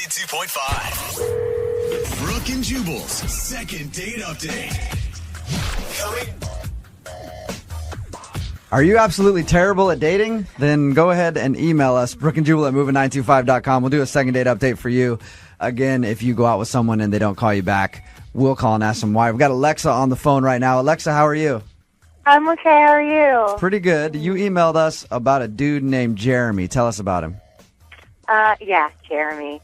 92.5. Brooke and Jubal's second date update. Coming. Are you absolutely terrible at dating? Then go ahead and email us, brookeandjubal@moving925.com. We'll do a second date update for you. Again, if you go out with someone and they don't call you back, we'll call and ask them why. We've got Alexa on the phone right now. Alexa, how are you? I'm okay. How are you? Pretty good. You emailed us about a dude named Jeremy. Tell us about him. Yeah, Jeremy.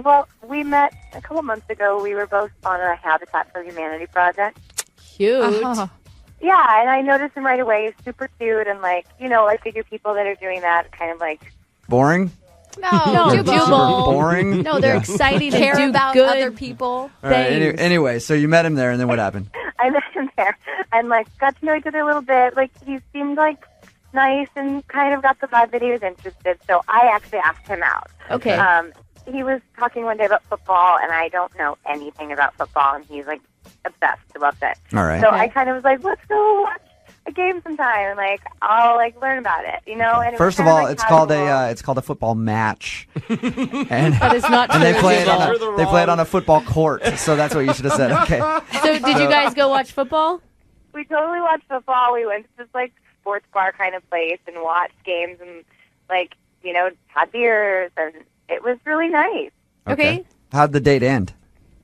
Well, we met a couple months ago. We were both on a Habitat for Humanity project. Cute. Yeah, and I noticed him right away. He's super cute, and I figure people that are doing that kind of Boring? No, Jubal. Boring? No, they're exciting and Care do about good other people. All right, anyway, so you met him there, and then what happened? I met him there, and got to know each other a little bit. He seemed nice, and kind of got the vibe that he was interested. So I actually asked him out. Okay. He was talking one day about football, and I don't know anything about football, and he's obsessed. He loves it. All right. So I kind of was let's go watch a game sometime, and I'll learn about it, And it First of all, it's called a football match, and That is not true. and they play it Jubal. they play it on a football court. So that's what you should have said. Okay. So did you guys go watch football? We totally watched football. We went to this sports bar kind of place and watched games and had beers, and it was really nice. Okay. How'd the date end?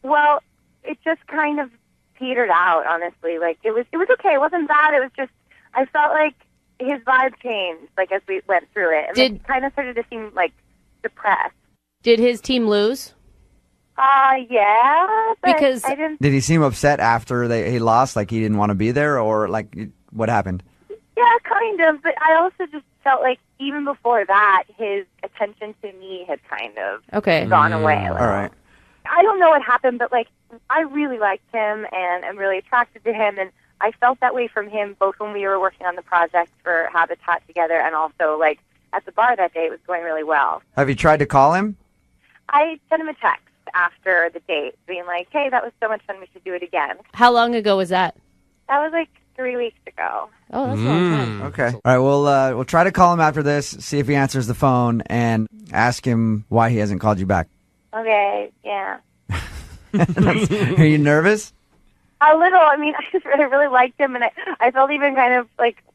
Well, it just kind of petered out, honestly. It was okay. It wasn't bad. It was just I felt his vibe changed as we went through it, and it kind of started to seem depressed. Did his team lose? Yeah, but Because I didn't. Did he seem upset after he lost? He didn't want to be there, or what happened? Yeah, kind of. But I also just felt even before that, his attention to me had kind of gone away. All right. I don't know what happened, but I really liked him, and I'm really attracted to him, and I felt that way from him both when we were working on the project for Habitat together, and also at the bar that day. It was going really well. Have you tried to call him? I sent him a text after the date, being hey, that was so much fun. We should do it again. How long ago was that? That was 3 weeks ago. Oh, that's a long time. Okay. All right. We'll try to call him after this, see if he answers the phone, and ask him why he hasn't called you back. Okay. Yeah. Are you nervous? A little. I mean, I really liked him, and I felt even kind of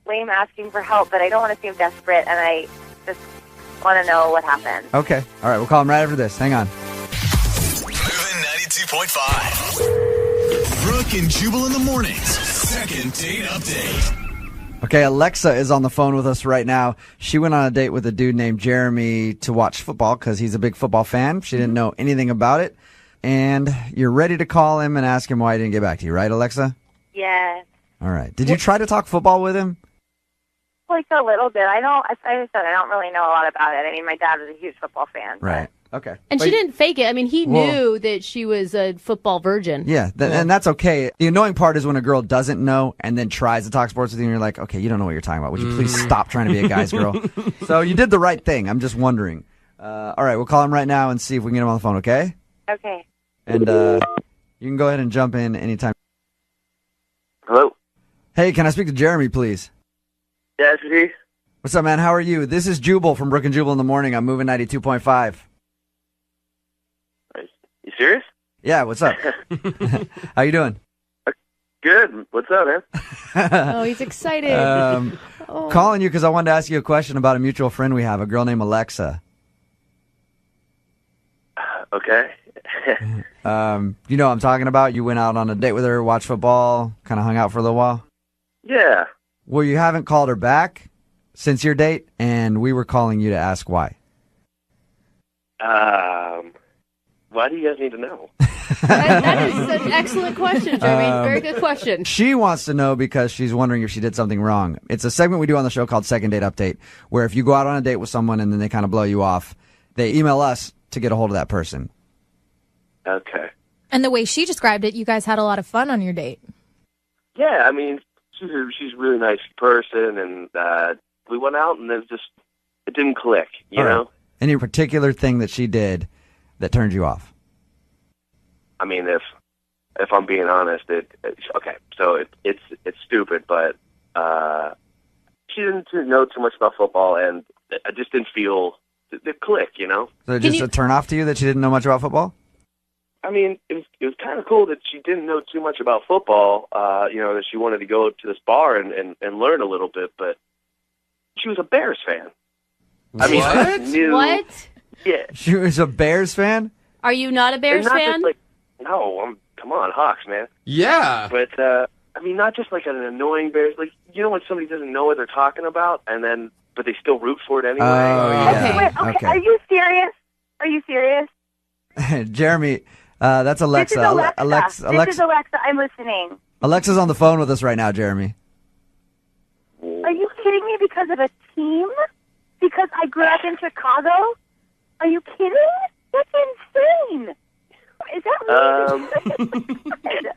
lame asking for help, but I don't want to seem desperate, and I just want to know what happened. Okay. All right. We'll call him right after this. Hang on. Moving 92.5. Brooke and Jubal in the mornings. Second date update. Okay, Alexa is on the phone with us right now. She went on a date with a dude named Jeremy to watch football because he's a big football fan. She didn't know anything about it. And you're ready to call him and ask him why he didn't get back to you, right, Alexa? Yes. All right. Did you try to talk football with him? A little bit. I said I don't really know a lot about it. I mean, my dad was a huge football fan. Right. Okay. And she didn't fake it. I mean, he knew that she was a football virgin. Yeah, and that's okay. The annoying part is when a girl doesn't know and then tries to talk sports with you, and you're like, okay, you don't know what you're talking about. Would you please stop trying to be a guy's girl? So you did the right thing. I'm just wondering. All right, we'll call him right now and see if we can get him on the phone, okay? Okay. And you can go ahead and jump in anytime. Hello? Hey, can I speak to Jeremy, please? Yeah, it's me. What's up, man? How are you? This is Jubal from Brooke and Jubal in the morning. I'm moving 92.5. You serious? Yeah, what's up? How you doing? Good. What's up, man? Oh, he's excited. Calling you because I wanted to ask you a question about a mutual friend we have, a girl named Alexa. Okay. You know what I'm talking about? You went out on a date with her, watched football, kind of hung out for a little while? Yeah. Well, you haven't called her back since your date, and we were calling you to ask why. Why do you guys need to know? That is an excellent question, Jeremy. Very good question. She wants to know because she's wondering if she did something wrong. It's a segment we do on the show called Second Date Update, where if you go out on a date with someone and then they kind of blow you off, they email us to get a hold of that person. Okay. And the way she described it, you guys had a lot of fun on your date. Yeah, I mean, she's a really nice person, and we went out, and it didn't click, you know? Any particular thing that she did that turned you off? I mean, if I'm being honest, it's stupid, but she didn't know too much about football, and I just didn't feel the click, you know? So just a turn off to you that she didn't know much about football? I mean, it was kind of cool that she didn't know too much about football, you know, that she wanted to go to this bar and learn a little bit, but she was a Bears fan. I mean, I knew, What? yeah. She was a Bears fan? Are you not a Bears And not fan? just like, no, come on, Hawks, man. Yeah. But, I mean, not just like an annoying Bears, like, you know when somebody doesn't know what they're talking about, but they still root for it anyway? Oh, yeah. Okay. Are you serious? Are you serious? Jeremy, that's Alexa. This is Alexa. Alexa. This is Alexa. I'm listening. Alexa's on the phone with us right now, Jeremy. Are you kidding me because of a team? Because I grew up in Chicago? Are you kidding? That's insane. Is that really?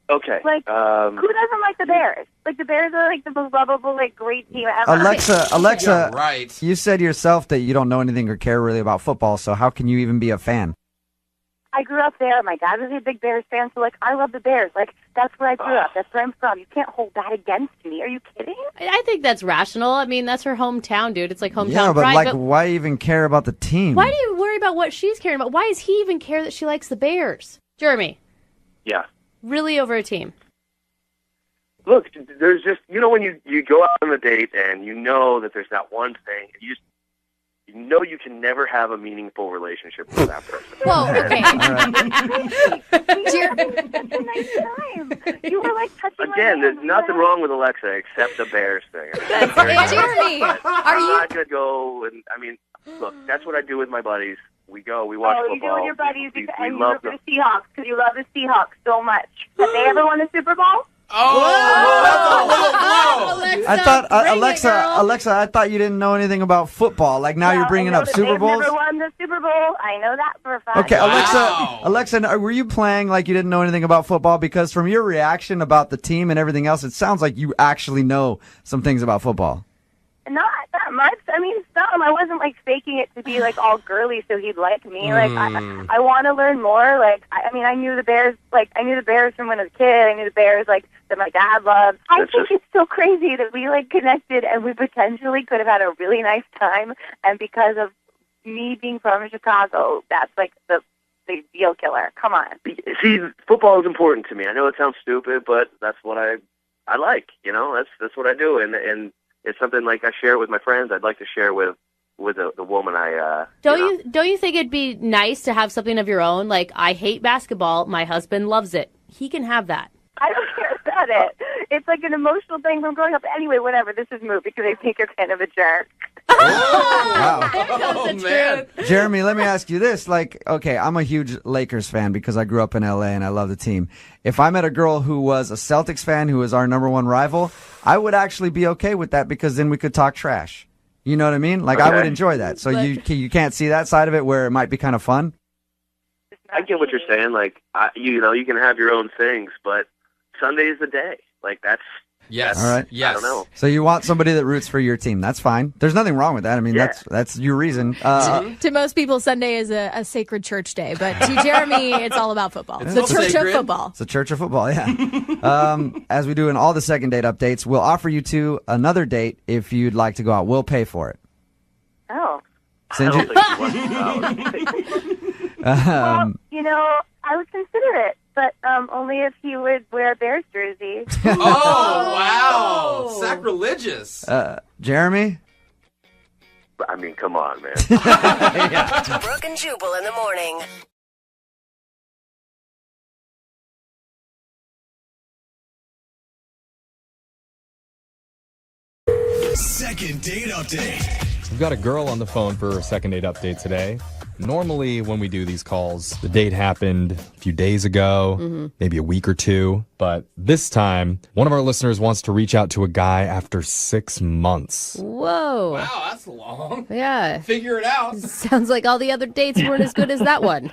Okay. Like, who doesn't like the Bears? Like, the Bears are like the most lovable, like, great team ever. Alexa, Yeah, right. you said yourself that you don't know anything or care really about football, so how can you even be a fan? I grew up there. My dad was a big Bears fan, so, like, I love the Bears. Like, that's where I grew up. That's where I'm from. You can't hold that against me. Are you kidding? I think that's rational. I mean, that's her hometown, dude. It's like hometown Yeah, but pride. like, why even care about the team? Why do you worry about what she's caring about? Why does he even care that she likes the Bears? Jeremy, Yeah. really over a team? Look, there's just, you know, when you go out on a date and you know that there's that one thing, you know you can never have a meaningful relationship with that person. Whoa, okay. Such a nice time. You were, like, touching Again, my there's hand. nothing wrong with Alexa except the Bears thing. Jeremy, I'm not going to go and, I mean, look, that's what I do with my buddies. We watch Oh, football. you do with your buddies We and you love root for them. the Seahawks because you love the Seahawks so much. Have they ever won the Super Bowl? Oh, that's a low blow. I thought bring it, Alexa, girl. Alexa, I thought you didn't know anything about football. Like now you're Well, bringing I know up that Super they've Bowls. never won the Super Bowl. I know that for a fact. Okay, Wow. Alexa, were you playing like you didn't know anything about football? Because from your reaction about the team and everything else, it sounds like you actually know some things about football. Not that much. I mean, some. I wasn't like faking it to be like all girly so he'd like me. Like I want to learn more. Like I mean, I knew the Bears. Like I knew the Bears from when I was a kid. I knew the Bears like that my dad loved. I think it's so crazy that we like connected and we potentially could have had a really nice time. And because of me being from Chicago, that's like the deal killer. Come on. See, football is important to me. I know it sounds stupid, but that's what I like. You know, that's what I do, and it's something like I share it with my friends. I'd like to share it with the woman I. Don't you think it'd be nice to have something of your own? Like, I hate basketball. My husband loves it. He can have that. I don't care about it. It's like an emotional thing from growing up. Anyway, whatever. This is moot because I think you're kind of a jerk. Wow. Oh, man. Jeremy, let me ask you this. Like, okay, I'm a huge Lakers fan because I grew up in LA and I love the team. If I met a girl who was a Celtics fan, who was our number one rival, I would actually be okay with that because then we could talk trash. You know what I mean? Like, I would enjoy that. So you can't see that side of it where it might be kind of fun? I get what you're saying. Like, you know, you can have your own things, but Sunday is the day. Like, that's. Yes. All right. Yes. I don't know. So you want somebody that roots for your team. That's fine. There's nothing wrong with that. I mean, Yeah. that's your reason. To most people, Sunday is a sacred church day, but to Jeremy, it's all about football. It's the all church sacred. of football. It's a church of football, yeah. As we do in all the second date updates, we'll offer you two another date if you'd like to go out. We'll pay for it. Oh. I Send don't you, think she wants Well, you know, I would consider it, but only if he would wear a Bears jersey. Oh, wow. Sacrilegious. Jeremy? I mean, come on, man. Brooke and Jubal in the morning. Second date update. We've got a girl on the phone for a second date update today. Normally, when we do these calls, the date happened a few days ago, maybe a week or two. But this time, one of our listeners wants to reach out to a guy after 6 months. Whoa. Wow, that's long. Yeah. Figure it out. Sounds like all the other dates weren't as good as that one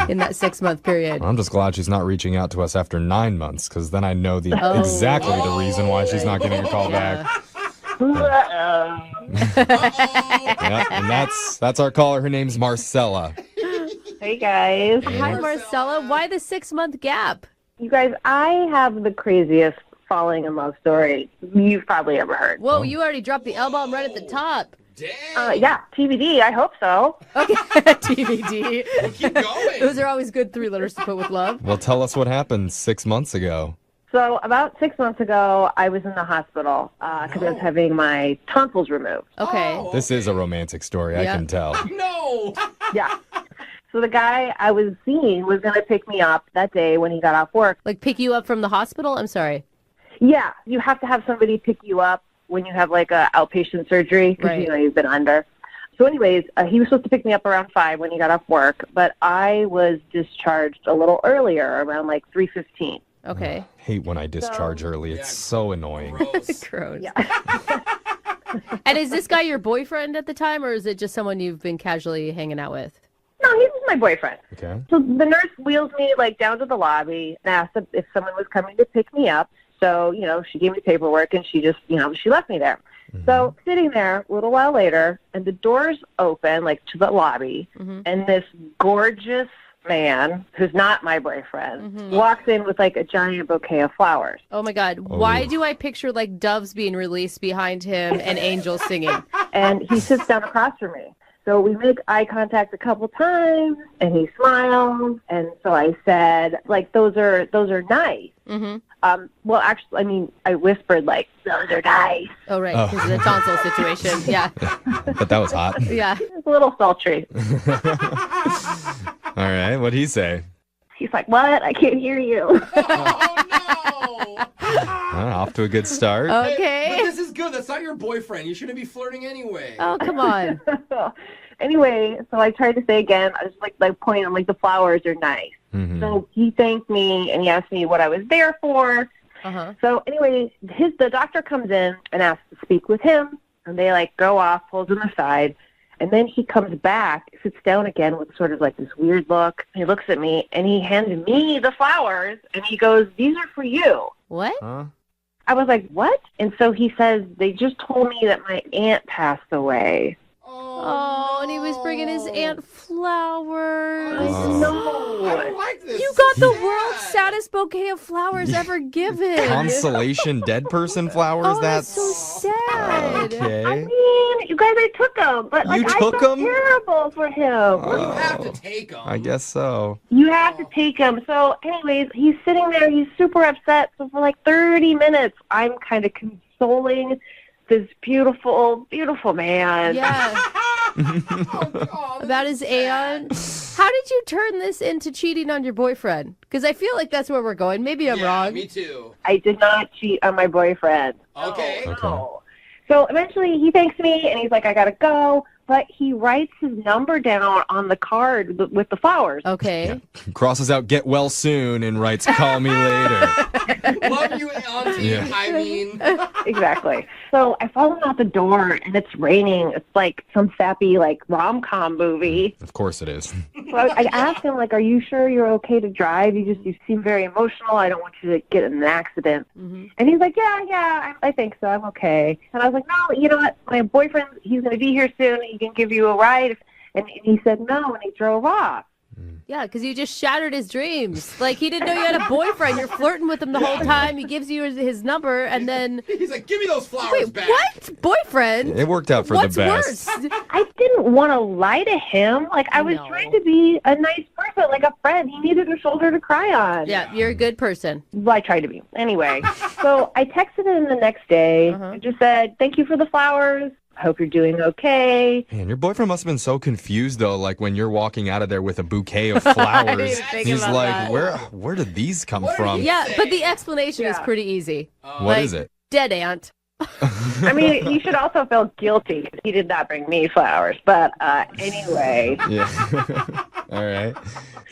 in that 6-month period. I'm just glad she's not reaching out to us after 9 months, because then I know exactly the reason why she's not getting a call back. Yeah, and that's our caller. Her name's Marcella. Hey guys. Hi, Marcella. Why the 6-month gap? You guys, I have the craziest falling in love story you've probably ever heard. Whoa, you already dropped the L-bomb right at the top. Dang. Yeah, TBD. I hope so. TBD. Well, keep going. Those are always good 3 letters to put with love. Well, tell us what happened 6 months ago. So about 6 months ago, I was in the hospital because I was having my tonsils removed. Okay. Oh, This is a romantic story, I Yeah. can tell. No. Yeah. So the guy I was seeing was going to pick me up that day when he got off work. Like pick you up from the hospital? I'm sorry. Yeah, you have to have somebody pick you up when you have like a outpatient surgery because Right. you know you've been under. So anyways, he was supposed to pick me up around 5 when he got off work, but I was discharged a little earlier, around like 3:15. Okay. Hate when I discharge early. It's so annoying. Gross. Gross. Yeah. And is this guy your boyfriend at the time, or is it just someone you've been casually hanging out with? No, he was my boyfriend. Okay. So the nurse wheels me like down to the lobby and asked if someone was coming to pick me up. So, you know, she gave me paperwork and she just, you know, she left me there. So sitting there a little while later and the doors open like to the lobby and this gorgeous man who's not my boyfriend walks in with like a giant bouquet of flowers. Oh my God. Why do I picture like doves being released behind him and angels singing? And he sits down across from me. So we make eye contact a couple times and he smiles. And so I said, like, those are nice. Well, actually, I mean, I whispered, like, those are nice. Oh, right. Because of the tonsil situation. Yeah. But that was hot. Yeah. It's a little sultry. All right, what'd he say? He's like, what? I can't hear you. Oh, no. Off to a good start. But Okay. this is good. That's not your boyfriend. You shouldn't be flirting anyway. Oh, come on. Anyway, so I tried to say again, I was like pointing, I'm like, the flowers are nice. So he thanked me and he asked me what I was there for. So anyway, the doctor comes in and asks to speak with him, and they like go off, pulls him aside, and then he comes back, sits down again with sort of like this weird look. He looks at me and he hands me the flowers and he goes, "These are for you." What? Huh? I was like, "What?" And so he says, "They just told me that my aunt passed away." Oh, and he was bringing his aunt flowers. I don't like this. You got the Yeah. world's saddest bouquet of flowers ever given. Consolation dead person flowers? Oh, that's so sad. I Okay. mean, you guys, I took them, but like You I took felt 'em? terrible for him. You have to take them. I guess so. You have to take him. So, anyways, he's sitting there. He's super upset. So for like 30 minutes, I'm kind of consoling this beautiful, beautiful man. Yeah. Oh, About his aunt. How did you turn this into cheating on your boyfriend? Because I feel like that's where we're going. Maybe I'm wrong. Me too. I did not cheat on my boyfriend. Okay. No. So eventually he thanks me and he's like, I got to go. But he writes his number down on the card with the flowers. Okay. Crosses out "get well soon" and writes "call me later." Love you, Auntie. Yeah. I mean, Exactly. So I follow him out the door and it's raining. It's like some sappy like rom-com movie. Of course it is. So I asked him, like, are you sure you're okay to drive? You seem very emotional. I don't want you to get in an accident. And he's like, yeah, I think so. I'm okay. And I was like, no, you know what? My boyfriend, he's going to be here soon. He can give you a ride. And he said no, and he drove off. Yeah, because you just shattered his dreams. Like, he didn't know you had a boyfriend. You're flirting with him the whole time. He gives you his number, and then... he's like, give me those flowers Wait, back. what? Boyfriend? It worked out for What's the best. worse? I didn't want to lie to him. Like, I was No. trying to be a nice person, like a friend. He needed a shoulder to cry on. Yeah, you're a good person. Well, I tried to be. Anyway, so I texted him the next day. I just said, thank you for the flowers. I hope you're doing okay. Man, your boyfriend must have been so confused though, like when you're walking out of there with a bouquet of flowers. didn't think He's about like, that. where did these come What did from? he- Yeah, say? but the explanation is Yeah. pretty easy. What is it? Dead aunt. I mean, he should also feel guilty 'cause he did not bring me flowers. But anyway, Yeah. All right.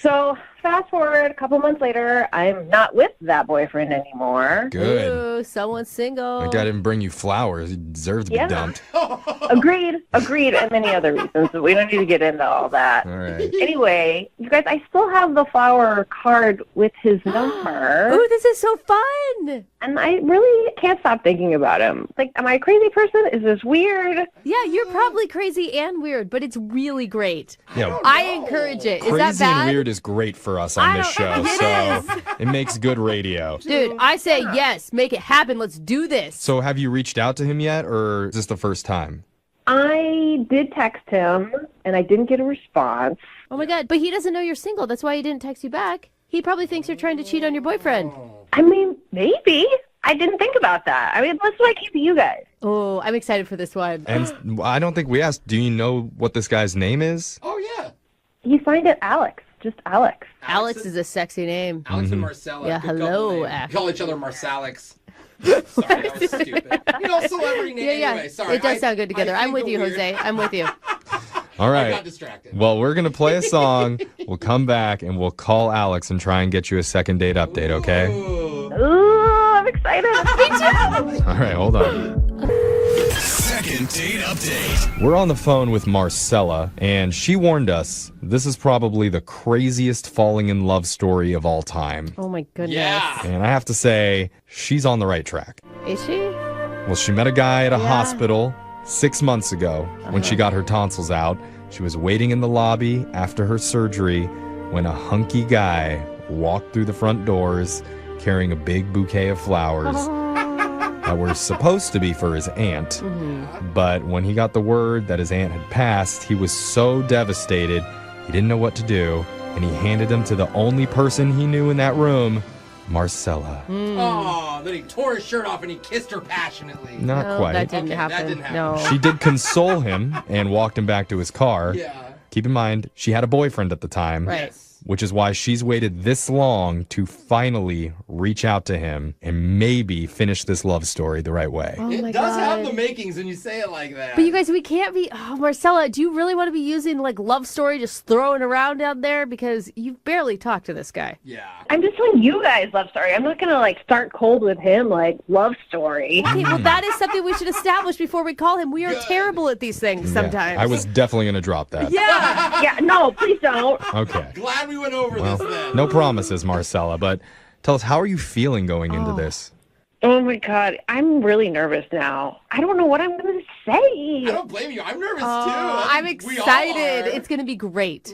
so fast forward a couple months later, I'm not with that boyfriend anymore. Good. Ooh, someone's single. That guy didn't bring you flowers. He deserved to be Yeah. dumped. Agreed, and many other reasons. But we don't need to get into all that. All right. Anyway, you guys, I still have the flower card with his number. Ooh, this is so fun. And I really can't stop thinking about him. Like, am I a crazy person? Is this weird? Yeah, you're probably crazy and weird, but it's really great. Yeah. I encourage it. Is that Crazy bad? and weird is great for us on I this show, don't- it so it makes good radio. Dude, I say yes. Make it happen. Let's do this. So have you reached out to him yet, or is this the first time? I did text him, and I didn't get a response. Oh my God, but he doesn't know you're single. That's why he didn't text you back. He probably thinks you're trying to cheat on your boyfriend. I mean, maybe. I didn't think about that. I mean, that's why I came to you guys. Oh, I'm excited for this one. And I don't think we asked, do you know what this guy's name is? Oh, yeah. You signed it Alex. Just Alex. Alex is a sexy name. Alex and Marcella. Yeah, Good hello, couple names. Ash. We call each other Marsalix. Sorry, that was stupid. You know, celebrity name. Yeah. Anyway, sorry. It does sound good together. I'm with you, Jose. I'm with you. All right. I got distracted. Well, we're going to play a song. We'll come back and we'll call Alex and try and get you a second date update, okay? Ooh, I'm excited. Me too. All right, hold on. Second date update. We're on the phone with Marcella, and she warned us this is probably the craziest falling in love story of all time. Oh my goodness. Yeah. And I have to say, she's on the right track. Is she? Well, she met a guy at a hospital 6 months ago when she got her tonsils out. She was waiting in the lobby after her surgery when a hunky guy walked through the front doors carrying a big bouquet of flowers that were supposed to be for his aunt. But when he got the word that his aunt had passed, he was so devastated, he didn't know what to do, and he handed them to the only person he knew in that room, Marcella. Oh, then he tore his shirt off and he kissed her passionately. Not No, quite. that didn't Okay, happen. that didn't happen. No. She did console him and walked him back to his car. Yeah. Keep in mind, she had a boyfriend at the time. Right. Yes. Which is why she's waited this long to finally reach out to him and maybe finish this love story the right way. Oh my It does have God. the makings when you say it like that. But you guys, we can't be. Oh, Marcella, do you really want to be using like love story, just throwing around out there? Because you've barely talked to this guy. Yeah. I'm just telling you guys love story. I'm not going to, like, start cold with him, like, love story. Okay, well, that is something we should establish before we call him. We are terrible at these things sometimes. Yeah, I was definitely going to drop that. Yeah. Yeah, no, please don't. Okay. Glad we went over Well, this then. no promises, Marcella, but tell us, how are you feeling going into this? Oh, my God. I'm really nervous now. I don't know what I'm going to say. I don't blame you. I'm nervous too. I'm We excited. all are. It's going to be great.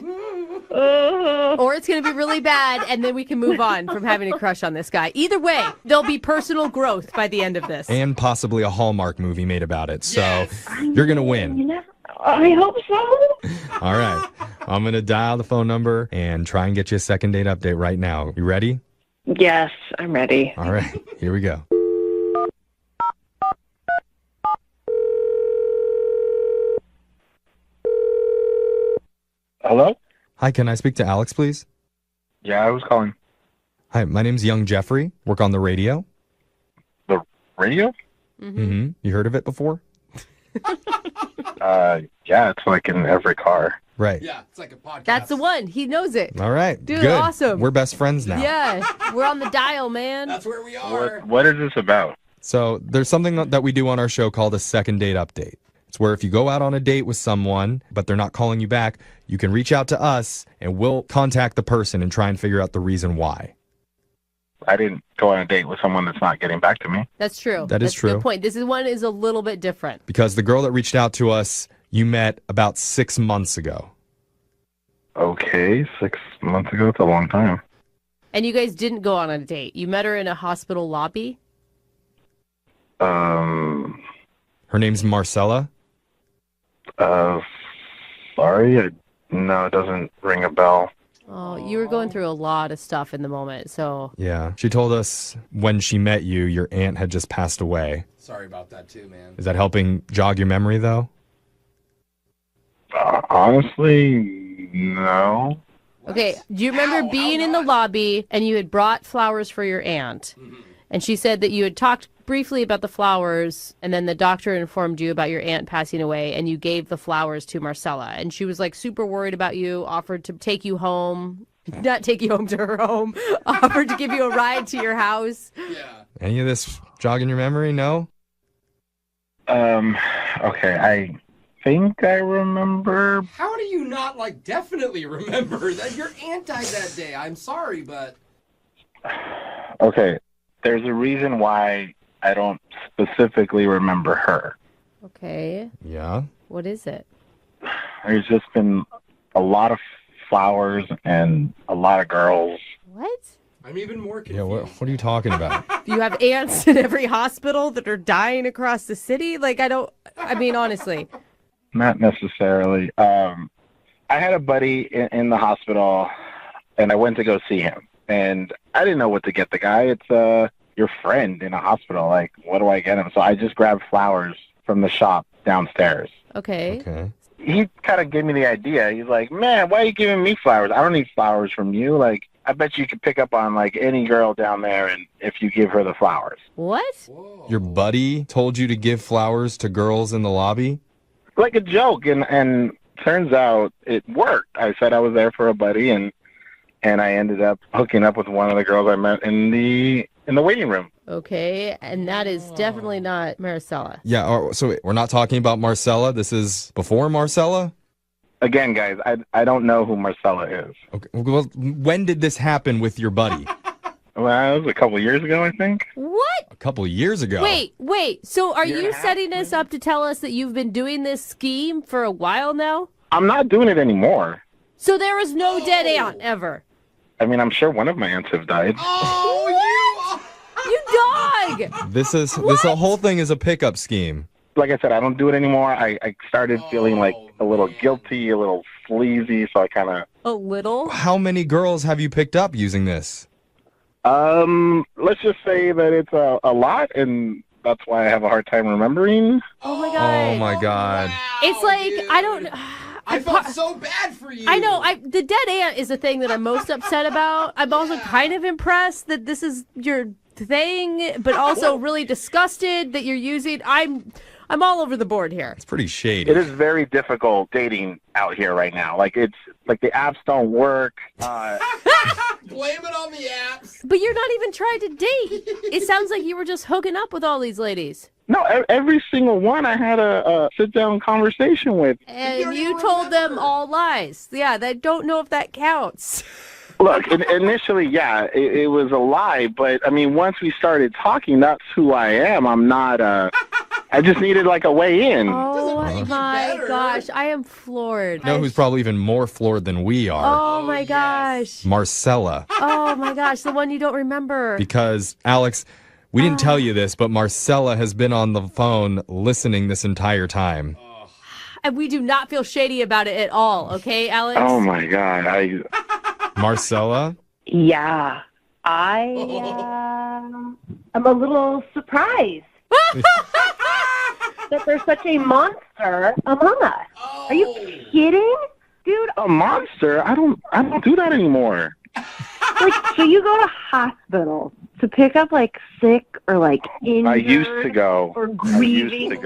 Or it's going to be really bad, and then we can move on from having a crush on this guy. Either way, there'll be personal growth by the end of this. And possibly a Hallmark movie made about it. So Yes. you're going to win. You know, I hope so. All right. I'm going to dial the phone number and try and get you a second date update right now. You ready? Yes, I'm ready. All right. Here we go. Hello? Hi, can I speak to Alex, please? Yeah, I was calling. Hi, my name's Young Jeffrey. Work on the radio. The radio? Mm-hmm. You heard of it before? Yeah, it's like in every car. Right. Yeah, it's like a podcast. That's the one. He knows it. All right. Dude, Good. awesome. We're best friends now. Yeah, we're on the dial, man. That's where we are. What is this about? So there's something that we do on our show called a second date update. It's where if you go out on a date with someone, but they're not calling you back, you can reach out to us and we'll contact the person and try and figure out the reason why. I didn't go on a date with someone that's not getting back to me. That's true. That is That's a true. good point. This is one is a little bit different. Because the girl that reached out to us, you met about 6 months ago. Okay, 6 months ago. It's a long time. And you guys didn't go on a date. You met her in a hospital lobby. Her name's Marcella. Sorry. No, it doesn't ring a bell. Oh, you were going through a lot of stuff in the moment, so. Yeah. She told us when she met you, your aunt had just passed away. Sorry about that too, man. Is that helping jog your memory, though? Honestly, no. Okay, do you remember being in the lobby and you had brought flowers for your aunt? And she said that you had talked briefly about the flowers, and then the doctor informed you about your aunt passing away, and you gave the flowers to Marcella. And she was like super worried about you, offered to take you home, not take you home to her home, offered to give you a ride to your house. Yeah. Any of this jogging your memory? No? Okay, I think I remember. How do you not definitely remember that your aunt died that day? I'm sorry, but Okay, there's a reason why I don't specifically remember her. Okay, Yeah. what is it? There's just been a lot of flowers and a lot of girls. What? I'm even more confused. Yeah, what are you talking about? You have aunts in every hospital that are dying across the city? I mean, honestly. not necessarily. I had a buddy in the hospital, and I went to go see him. And I didn't know what to get the guy. It's your friend in a hospital. Like, what do I get him? So I just grabbed flowers from the shop downstairs. Okay. He kind of gave me the idea. He's like, man, why are you giving me flowers? I don't need flowers from you. Like, I bet you could pick up on, like, any girl down there and if you give her the flowers. What? Whoa. Your buddy told you to give flowers to girls in the lobby? Like a joke, and turns out it worked. I said I was there for a buddy, and I ended up hooking up with one of the girls I met in the waiting room. Okay, and that is definitely not Maricela. Yeah, so we're not talking about Marcella. This is before Marcella? Again, guys, I don't know who Marcella is. Okay. Well, when did this happen with your buddy? Well, it was a couple of years ago, I think. What? A couple of years ago. Wait. So are you setting this up to tell us that you've been doing this scheme for a while now? I'm not doing it anymore. So there was no dead aunt ever? I mean, I'm sure one of my aunts have died. You dog! This whole thing is a pickup scheme. Like I said, I don't do it anymore. I started feeling like a little guilty, a little sleazy, so I kind of... A little? How many girls have you picked up using this? Let's just say that it's a lot, and that's why I have a hard time remembering. Oh my god. Oh my god. Wow, It's like, dude. I don't... I felt so bad for you. I know. The dead aunt is the thing that I'm most upset about. I'm also kind of impressed that this is your thing, but also really disgusted that you're using... I'm all over the board here. It's pretty shady. It is very difficult dating out here right now. Like, it's like the apps don't work. Blame it on the apps. But you're not even trying to date. It sounds like you were just hooking up with all these ladies. No, every single one I had a sit-down conversation with. And you told them all lies. Yeah, I don't know if that counts. Look, initially, yeah, it was a lie. But, I mean, once we started talking, that's who I am. I'm not... I just needed, like, a way in. Oh, my gosh. I am floored. You know who's probably even more floored than we are? Oh, my gosh. Marcella. Oh, my gosh. The one you don't remember. Because, Alex, we didn't tell you this, but Marcella has been on the phone listening this entire time. And we do not feel shady about it at all, okay, Alex? Oh, my God. Marcella? Yeah, I'm a little surprised that there's such a monster among us. Are you kidding, dude? A monster? I don't do that anymore. Like, so you go to hospitals to pick up like sick or like injured I used to go. or grieving.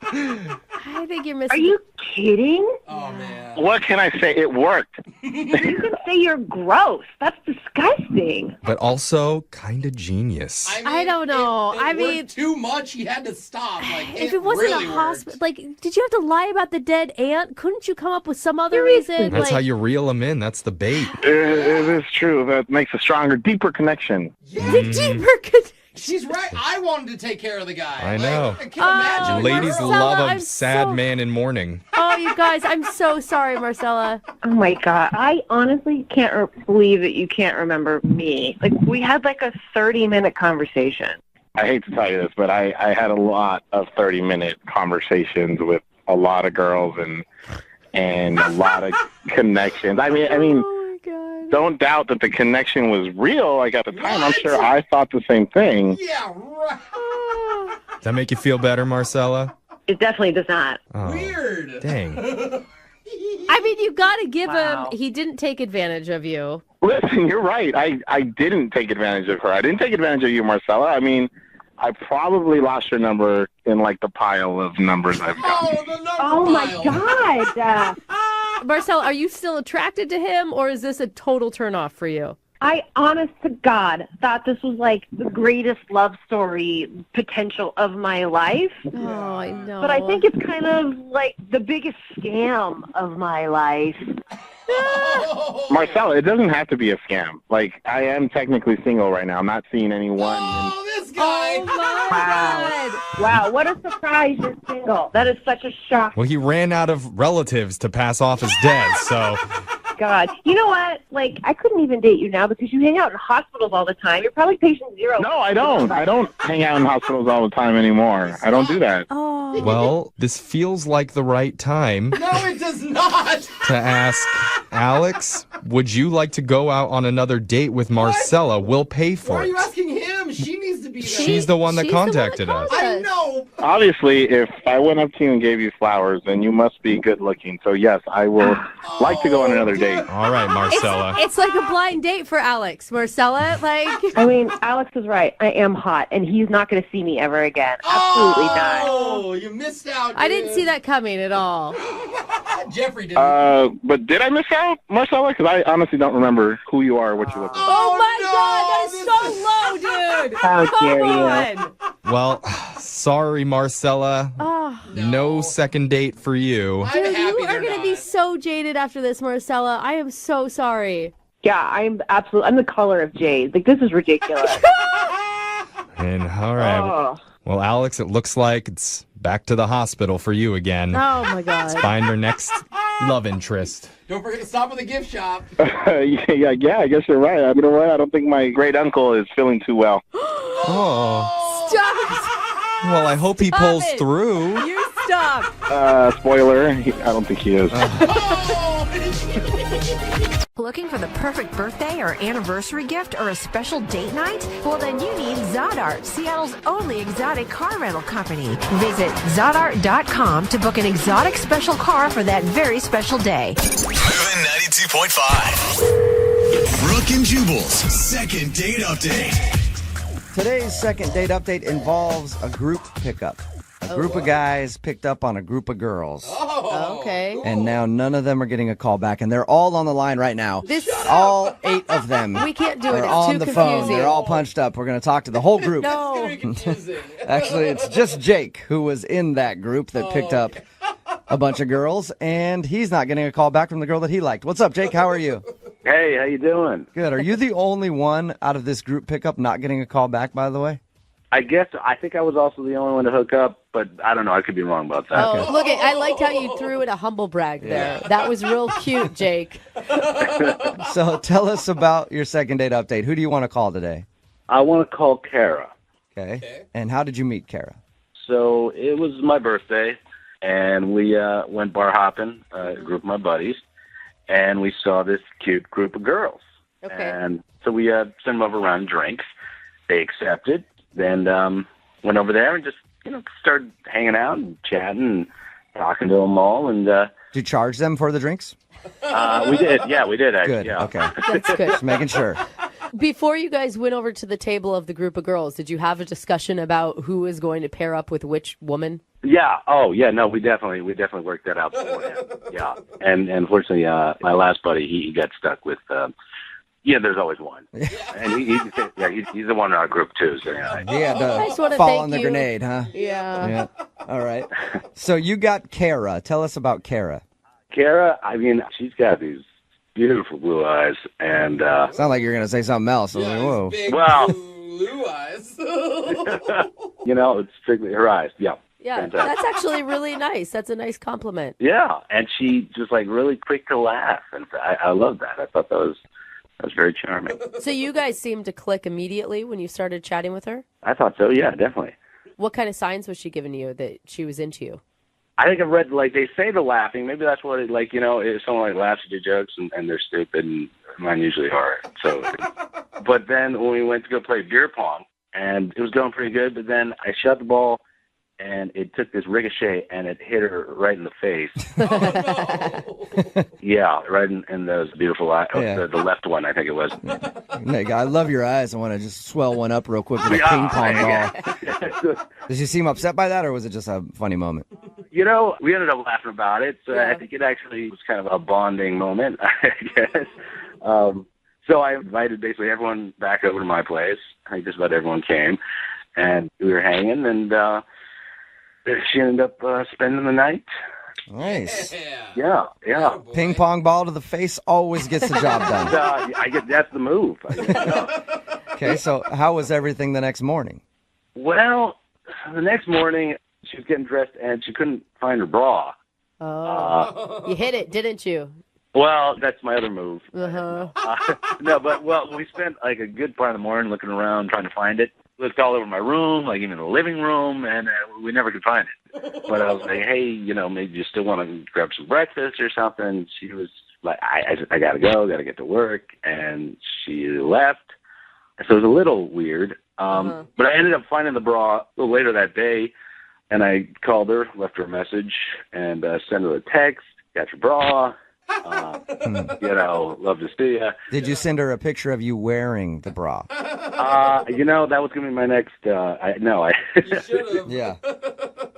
I think you're missing. Are you kidding? Oh, man. What can I say? It worked. You can say you're gross. That's disgusting. But also kind of genius. I don't know. It I worked mean, too much. He had to stop. Like, if it wasn't really a hospital, worked. like, did you have to lie about the dead aunt? Couldn't you come up with some other reason? That's like, how you reel them in. That's the bait. It is true. That makes a stronger, deeper connection. the deeper connection. She's right. I wanted to take care of the guy. I know. I can't imagine. Ladies Marcella, love a I'm sad so- man in mourning. Oh, you guys, I'm so sorry, Marcella. Oh my God. I honestly can't believe that you can't remember me. Like, we had like a 30-minute conversation. I hate to tell you this, but I had a lot of 30-minute conversations with a lot of girls and a lot of connections. I mean, Oh my God. don't doubt that the connection was real. Like, at the time, I'm sure I thought the same thing. Yeah, right. Does that make you feel better, Marcella? It definitely does not. Oh, Weird. dang. I mean, you got to give Wow. him. He didn't take advantage of you. Listen, you're right. I didn't take advantage of her. I didn't take advantage of you, Marcella. I mean, I probably lost your number in, like, the pile of numbers I've got. Oh, the number Oh my pile. God. Marcella, are you still attracted to him, or is this a total turnoff for you? I, honest to God, thought this was like the greatest love story potential of my life. Oh, I know. But I think it's kind of like the biggest scam of my life. Marcella, it doesn't have to be a scam. Like, I am technically single right now. I'm not seeing anyone. Oh, this guy. Oh my God. Wow, what a surprise you're single. That is such a shock. Well, he ran out of relatives to pass off as dead, so God. You know what? Like, I couldn't even date you now because you hang out in hospitals all the time. You're probably patient zero. No, I don't. I don't hang out in hospitals all the time anymore. I don't do that. Oh. Well, this feels like the right time No, it does not. to ask Alex, would you like to go out on another date with Marcella? We'll pay for Why are it. you asking him? She needs to be there. She's the one that She's the one that contacted us. called I know. Obviously, if I went up to you and gave you flowers, then you must be good looking. So, yes, I will like to go on another date. All right, Marcella. It's like a blind date for Alex. Marcella, like... I mean, Alex is right. I am hot, and he's not going to see me ever again. Absolutely not. Oh, you missed out. I didn't see that coming at all. Jeffrey didn't. But did I miss out, Marcella? Because I honestly don't remember who you are or what you look like. Oh my God, that is so low, dude. How dare Come you. on. Well, sorry, Marcella. Oh, No second date for you. I'm dude, happy you are they're going to be not. so jaded after this, Marcella. I am so sorry. Yeah, I'm the color of jade. Like, this is ridiculous. And all right. Oh. Well, Alex, it looks like it's back to the hospital for you again. Oh, my God. Find your next love interest. Don't forget to stop at the gift shop. Yeah, I guess you're right. You know what? I don't think my great uncle is feeling too well. Oh. Stop. Well, I hope he Stop pulls it. through. You stop. Spoiler, I don't think he is. Looking for the perfect birthday or anniversary gift or a special date night? Well, then you need Zodart, Seattle's only exotic car rental company. Visit Zodart.com to book an exotic special car for that very special day. Moving 92.5. Brooke and Jubal's second date update. Today's second date update involves a group pickup. A group of guys picked up on a group of girls. Oh, Okay. And now none of them are getting a call back, and they're all on the line right now. All 8 of them. We can't do it. Are It's on too the confusing. phone. They're all punched up. We're going to talk to the whole group. No. Actually, it's just Jake who was in that group that picked up a bunch of girls, and he's not getting a call back from the girl that he liked. What's up, Jake? How are you? Hey, how you doing? Good. Are you the only one out of this group pickup not getting a call back, by the way? I think I was also the only one to hook up, but I don't know. I could be wrong about that. Oh, look, I liked how you threw in a humble brag there. That was real cute, Jake. So tell us about your second date update. Who do you want to call today? I want to call Kara. Okay. And how did you meet Kara? So it was my birthday, and we went bar hopping, a group of my buddies, and we saw this cute group of girls. Okay. And so we sent them over around drinks. They accepted. Then went over there and just, started hanging out and chatting and talking to them all. And did you charge them for the drinks? we did. Yeah, we did, actually. Good. Yeah. Okay. That's good. Just making sure. Before you guys went over to the table of the group of girls, did you have a discussion about who is going to pair up with which woman? Yeah. Oh, yeah. No, we definitely worked that out beforehand. Yeah. And unfortunately, my last buddy, he got stuck with. There's always one, and he's the one in our group too. So yeah. He had I just wanna to fall thank on the you. grenade, huh? Yeah. All right. So you got Kara. Tell us about Kara. Kara, I mean, she's got these beautiful blue eyes, and Sound like you're going to say something else. I was like, whoa. Big Well. blue eyes. it's strictly her eyes. Yeah. Yeah, Fantastic. that's actually really nice. That's a nice compliment. Yeah, and she just really quick to laugh, and I love that. I thought that was very charming. So you guys seemed to click immediately when you started chatting with her? I thought so. Yeah, definitely. What kind of signs was she giving you that she was into you? I think I've read they say the laughing. Maybe that's what it if someone laughs at your jokes and they're stupid, and mine usually are. So, but then when we went to go play beer pong, and it was going pretty good, but then I shot the ball. And it took this ricochet, and it hit her right in the face. Oh, no. Yeah, right in those beautiful eyes. Yeah. The left one, I think it was. Nick, I love your eyes. I want to just swell one up real quick with a Yeah. ping pong ball. Did she seem upset by that, or was it just a funny moment? We ended up laughing about it. So I think it actually was kind of a bonding moment, I guess. So I invited basically everyone back over to my place. I think just about everyone came. And we were hanging, and she ended up spending the night. Nice. Yeah. Oh, Ping pong ball to the face always gets the job done. I guess that's the move. I guess, yeah. Okay, so how was everything the next morning? Well, the next morning, she was getting dressed, and she couldn't find her bra. Oh, you hit it, didn't you? Well, that's my other move. Uh-huh. No, but we spent like a good part of the morning looking around trying to find it. Looked all over my room, like even the living room, and we never could find it. But I was like, hey, maybe you still want to grab some breakfast or something. She was like, I gotta go, gotta get to work, and she left. So it was a little weird. But I ended up finding the bra a little later that day, and I called her, left her a message, and sent her a text. Got your bra. Love to see you. Did you send her a picture of you wearing the bra? That was going to be my next. You should have. Yeah.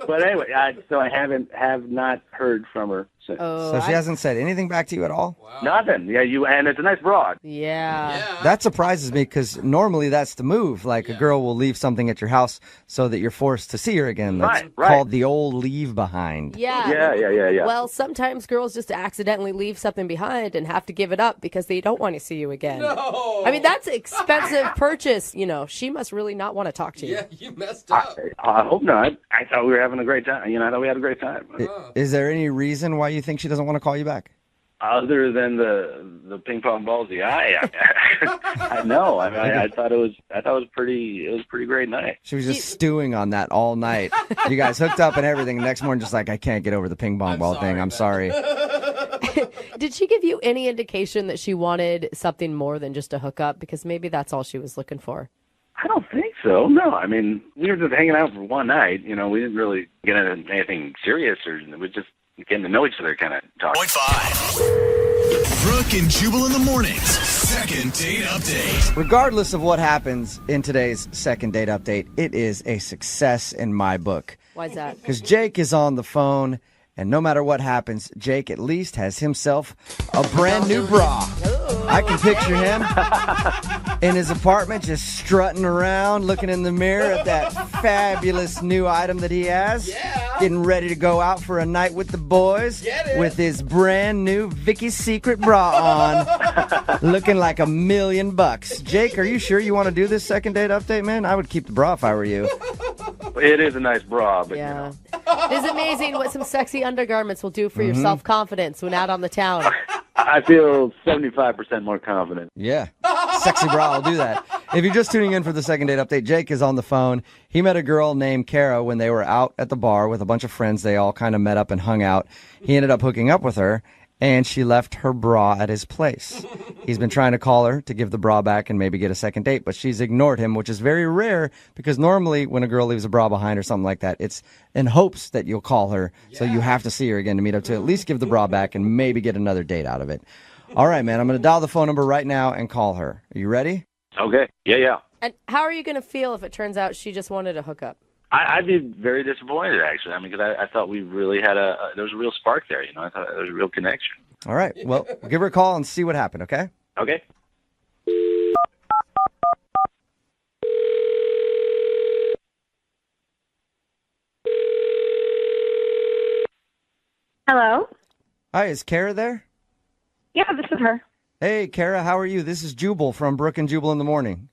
But anyway, so I have not heard from her since. So she hasn't said anything back to you at all? Wow. Nothing. Yeah, and it's a nice bra. Yeah. That surprises me because normally that's the move. Like a girl will leave something at your house so that you're forced to see her again. That's Right. called the old leave behind. Yeah. Yeah. Well, sometimes girls just accidentally leave something behind and have to give it up because they don't want to see you again. No. I mean, that's an expensive purchase. She must really not want to talk to you. Yeah, you messed up. I hope not. I thought we were having a great time. I thought we had a great time. Is there any reason why you think she doesn't want to call you back? Other than the ping pong balls, the eye. I know. I mean, I thought it was pretty great night. She was just stewing on that all night. You guys hooked up and everything. The next morning, just like, I can't get over the ping pong ball thing. I'm sorry. Did she give you any indication that she wanted something more than just a hookup? Because maybe that's all she was looking for. I don't think so. No, I mean, we were just hanging out for one night. We didn't really get into anything serious, or we just getting to know each other kind of talk. Point 5. Brooke and Jubal in the mornings. Second date update. Regardless of what happens in today's second date update, it is a success in my book. Why's that? Because Jake is on the phone, and no matter what happens, Jake at least has himself a brand new bra. I can picture him in his apartment just strutting around, looking in the mirror at that fabulous new item that he has. Yeah. Getting ready to go out for a night with the boys with his brand new Vicky's Secret bra on, looking like $1 million. Jake, are you sure you want to do this second date update, man? I would keep the bra if I were you. It is a nice bra, but Yeah. It is amazing what some sexy undergarments will do for your self-confidence when out on the town. I feel 75% more confident. Yeah. Sexy bra will do that. If you're just tuning in for the second date update, Jake is on the phone. He met a girl named Kara when they were out at the bar with a bunch of friends. They all kind of met up and hung out. He ended up hooking up with her, and she left her bra at his place. He's been trying to call her to give the bra back and maybe get a second date, but she's ignored him, which is very rare because normally when a girl leaves a bra behind or something like that, it's in hopes that you'll call her, so you have to see her again to meet up to at least give the bra back and maybe get another date out of it. All right, man, I'm going to dial the phone number right now and call her. Are you ready? Okay. Yeah. And how are you going to feel if it turns out she just wanted a hookup? I'd be very disappointed, actually. I mean, because I thought we really had there was a real spark there, I thought there was a real connection. All right, well, we'll give her a call and see what happened, okay? Okay. Hello? Hi, is Kara there? Yeah, this is her. Hey, Kara, how are you? This is Jubal from Brooke and Jubal in the morning.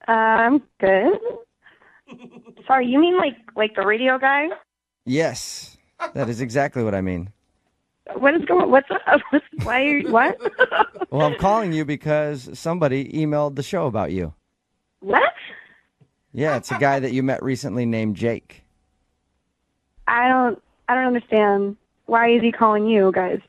I'm good. Sorry, you mean like the radio guy? Yes, that is exactly what I mean. What's up? What? Well, I'm calling you because somebody emailed the show about you. What? Yeah, it's a guy that you met recently named Jake. I don't understand. Why is he calling you guys?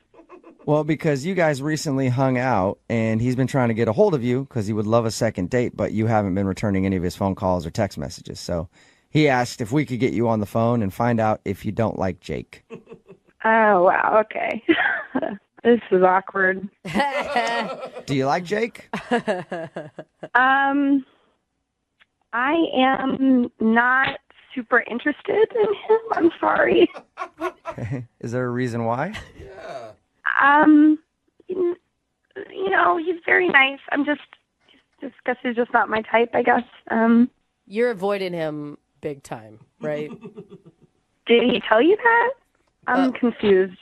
Well, because you guys recently hung out, and he's been trying to get a hold of you because he would love a second date, but you haven't been returning any of his phone calls or text messages. So he asked if we could get you on the phone and find out if you don't like Jake. Oh, wow. Okay. This is awkward. Do you like Jake? I am not super interested in him. I'm sorry. Is there a reason why? He's very nice. I'm just guess he's just not my type, I guess. You're avoiding him big time, right? Did he tell you that? I'm confused.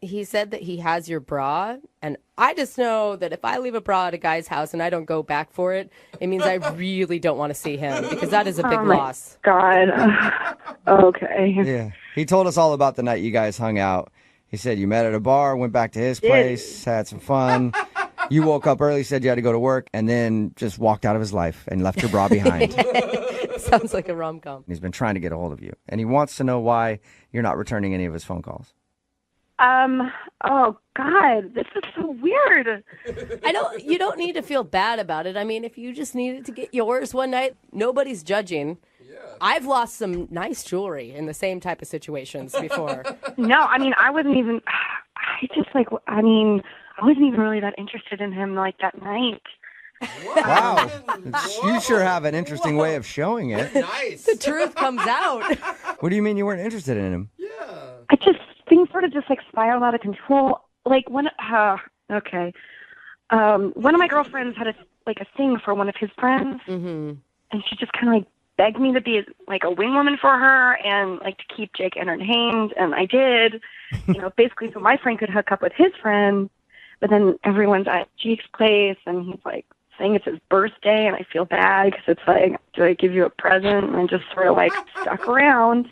He said that he has your bra, and I just know that if I leave a bra at a guy's house and I don't go back for it, it means I really don't want to see him because that is a big loss. God. Okay. Yeah. He told us all about the night you guys hung out. He said you met at a bar, went back to his place, had some fun. You woke up early, said you had to go to work, and then just walked out of his life and left your bra behind. Sounds like a rom-com. He's been trying to get a hold of you, and he wants to know why you're not returning any of his phone calls. Oh God, this is so weird. You don't need to feel bad about it. I mean, if you just needed to get yours one night, nobody's judging. I've lost some nice jewelry in the same type of situations before. No, I mean, I wasn't even really that interested in him like that night. Wow. You sure have an interesting way of showing it. Nice. The truth comes out. What do you mean you weren't interested in him? Things sort of just like spiraled out of control. Like one of my girlfriends had a thing for one of his friends, and she just kind of like begged me to be like a wing woman for her and like to keep Jake entertained, and I did. Basically so my friend could hook up with his friend, but then everyone's at Jake's place, and he's like saying it's his birthday, and I feel bad because it's like, do I give you a present? And I just sort of like stuck around.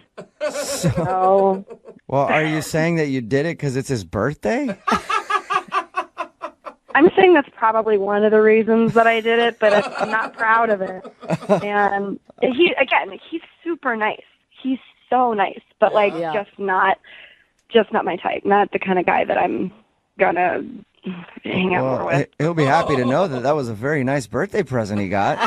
So. Well, are you saying that you did it because it's his birthday? I'm saying that's probably one of the reasons that I did it, but I'm not proud of it. And he's super nice. He's so nice, but just not my type. Not the kind of guy that I'm gonna hang out more with. He'll be happy to know that was a very nice birthday present he got.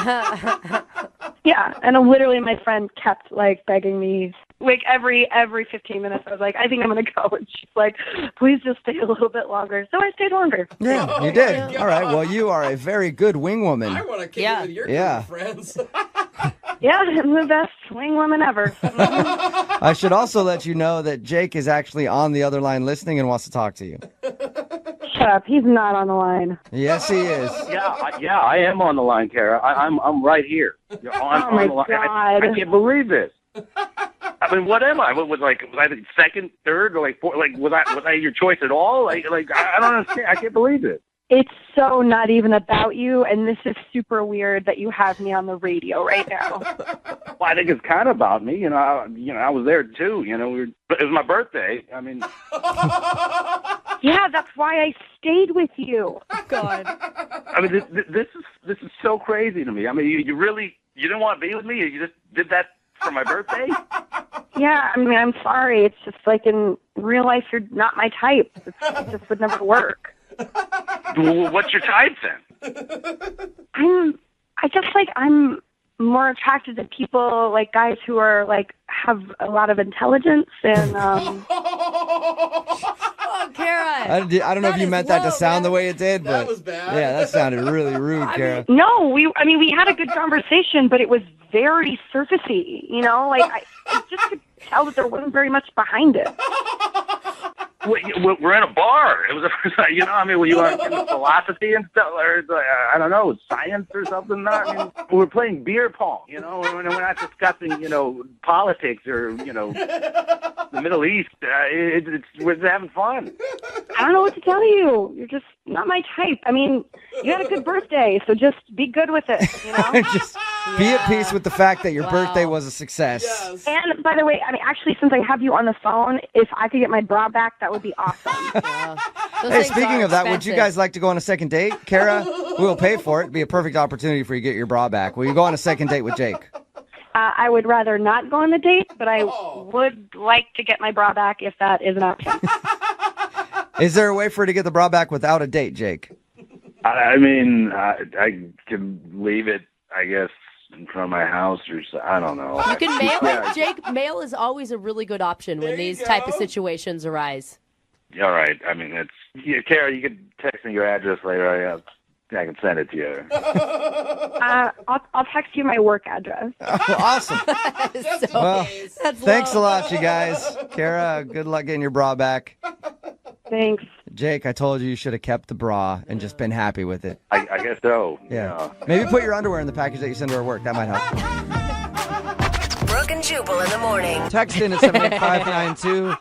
Yeah, and literally my friend kept like begging me. Like every 15 minutes, I was like, I think I'm going to go. And she's like, please just stay a little bit longer. So I stayed longer. Yeah, you did. All right. Well, you are a very good wing woman. I want to kick it with your group of friends. Yeah, I'm the best wing woman ever. I should also let you know that Jake is actually on the other line listening and wants to talk to you. Shut up. He's not on the line. Yes, he is. Yeah, I am on the line, Kara. I'm right here. You're on the line. God. I can't believe this. I mean, what am I? Was I the second, third, or like fourth? Like was I your choice at all? Like I don't understand. I can't believe it. It's so not even about you, and this is super weird that you have me on the radio right now. Well, I think it's kind of about me. I was there too. It was my birthday. I mean, yeah, that's why I stayed with you. God. I mean, this is so crazy to me. I mean, you didn't want to be with me. You just did that for my birthday? Yeah, I mean, I'm sorry. It's just like in real life, you're not my type. It just would never work. Well, what's your type then? I'm more attracted to people like guys who are like have a lot of intelligence and. Oh, Kara! I don't know if you meant that to sound the way it did, but that was bad. Yeah, that sounded really rude, Kara. No, we had a good conversation, but it was very surfacey. I just could tell that there wasn't very much behind it. We're in a bar. It was the first time, were you into philosophy and stuff, or I don't know, science or something? We were playing beer pong, we're not discussing, politics or, the Middle East. We're just having fun. I don't know what to tell you. You're just not my type. I mean, you had a good birthday, so just be good with it, Just be at peace with the fact that your birthday was a success. Yes. And by the way, actually, since I have you on the phone, if I could get my bra back, that would be awesome. Yeah. Hey, speaking of that, would you guys like to go on a second date? Kara, we'll pay for it. It'd be a perfect opportunity for you to get your bra back. Will you go on a second date with Jake? I would rather not go on the date, but I would like to get my bra back if that is an option. Is there a way for her to get the bra back without a date, Jake? I mean, I could leave it, I guess, in front of my house or so. I don't know. You can mail it, Jake. Mail is always a really good option when these type of situations arise. All right. I mean, Kara, you could text me your address later. I can send it to you. I'll text you my work address. Oh, awesome. Thanks a lot, you guys. Kara, good luck getting your bra back. Thanks. Jake, I told you should have kept the bra and just been happy with it. I guess so. Yeah. Maybe put your underwear in the package that you send to her work. That might help. Brooke and Jubal in the morning. Text in at 78592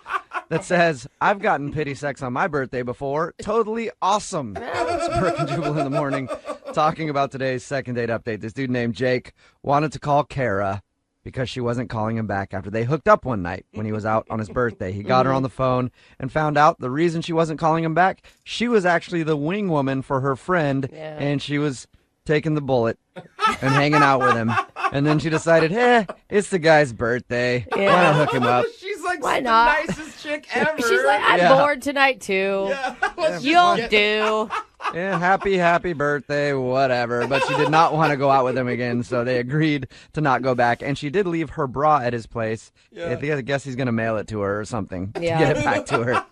that says, I've gotten pity sex on my birthday before. Totally awesome. It's Brooke and Jubal in the morning talking about today's second date update. This dude named Jake wanted to call Kara because she wasn't calling him back after they hooked up one night when he was out on his birthday. He got her on the phone and found out the reason she wasn't calling him back, she was actually the wing woman for her friend, and she was taking the bullet and hanging out with him. And then she decided, it's the guy's birthday. Why not hook him up? She's like Why the not? nicest chick ever. She's like, I'm bored tonight too. You'll do. Yeah, happy birthday, whatever. But she did not want to go out with him again, so they agreed to not go back. And she did leave her bra at his place. I guess he's going to mail it to her or something to get it back to her.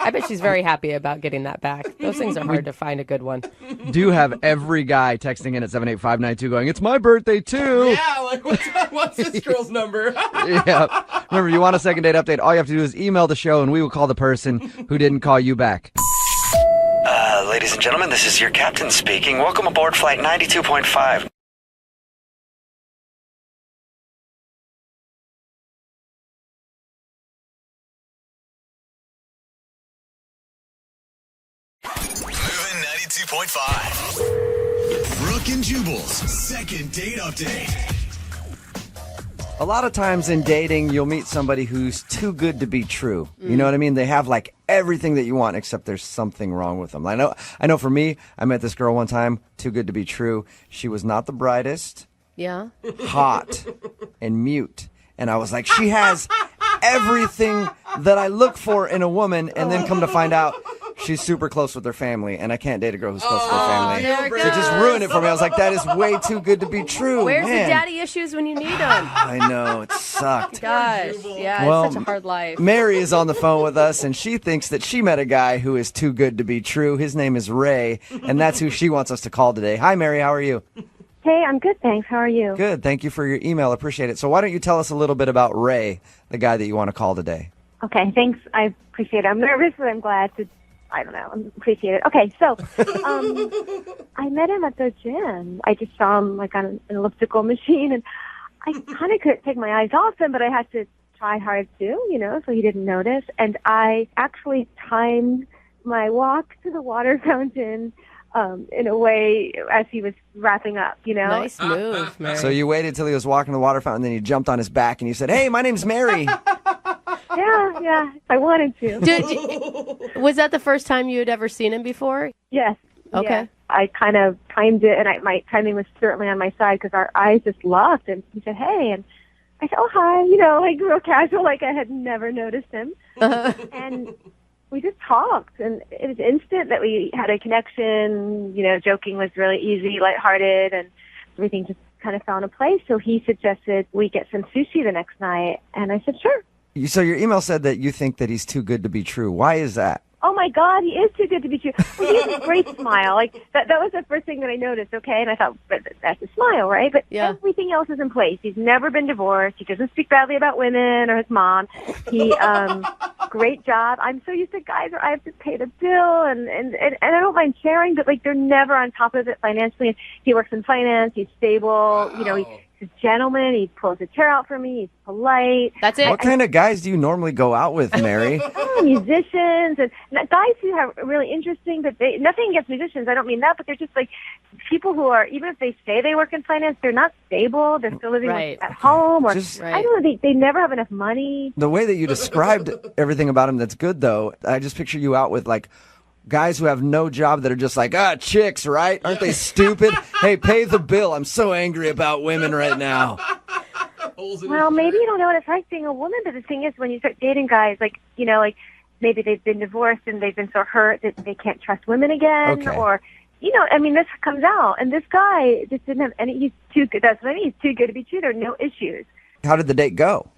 I bet she's very happy about getting that back. Those things are hard to find a good one. Do have every guy texting in at 78592 going, it's my birthday too. Yeah, like what's this girl's number? Yeah. Remember, you want a second date update, all you have to do is email the show and we will call the person who didn't call you back. Ladies and gentlemen, this is your captain speaking. Welcome aboard flight 92.5. Moving 92.5. Brooke and Jubal's second date update. A lot of times in dating, you'll meet somebody who's too good to be true. You know what I mean? They have like everything that you want, except there's something wrong with them. I know for me, I met this girl one time, too good to be true. She was not the brightest. Yeah. Hot and mute. And I was like, she has everything that I look for in a woman, and then come to find out she's super close with her family, and I can't date a girl who's close with her family. So it just ruined it for me. I was like, that is way too good to be true. Where's Man. the daddy issues when you need them? I know, it sucked. Gosh, yeah, Well, it's such a hard life. Mary is on the phone with us, and she thinks that she met a guy who is too good to be true. His name is Ray, and that's who she wants us to call today. Hi, Mary. How are you? Hey, I'm good, thanks. How are you? Good. Thank you for your email. Appreciate it. So why don't you tell us a little bit about Ray, the guy that you want to call today? Okay, thanks. I appreciate it. I'm nervous, but I'm glad to, I appreciate it. Okay, so I met him at the gym. I just saw him like on an elliptical machine, and I kind of couldn't take my eyes off him, but I had to try hard too, so he didn't notice. And I actually timed my walk to the water fountain in a way as he was wrapping up, Nice move, Mary. So you waited till he was walking to the water fountain, then you jumped on his back and you said, hey, my name's Mary. Yeah, I wanted to. Was that the first time you had ever seen him before? Yes. Okay. Yes. I kind of timed it, and my timing was certainly on my side because our eyes just locked, and he said, hey, and I said, oh, hi, like real casual, like I had never noticed him. And we just talked, and it was instant that we had a connection. Joking was really easy, lighthearted, and everything just kind of found a place. So he suggested we get some sushi the next night, and I said, sure. So your email said that you think that he's too good to be true. Why is that? Oh my God, he is too good to be true. Well, he has a great smile. Like that was the first thing that I noticed. Okay, and I thought, but that's a smile, right? But everything else is in place. He's never been divorced. He doesn't speak badly about women or his mom. He, great job. I'm so used to guys where I have to pay the bill, and I don't mind sharing, but like they're never on top of it financially. He works in finance. He's stable. He's a gentleman. He pulls a chair out for me. He's polite. That's it. What kind of guys do you normally go out with, Mary? Musicians and guys who are really interesting, but nothing against musicians. I don't mean that, but they're just like people who are, even if they say they work in finance, they're not stable. They're still living at home, or I don't know. They never have enough money. The way that you described everything about him that's good, though, I just picture you out with like guys who have no job that are just like, chicks, right? Aren't they stupid? Hey, pay the bill. I'm so angry about women right now. Well, maybe you don't know what it's like being a woman, but the thing is, when you start dating guys, like maybe they've been divorced and they've been so hurt that they can't trust women again, or this comes out. And this guy just didn't have any. He's too good. That's what I mean. He's too good to be true. There are no issues. How did the date go?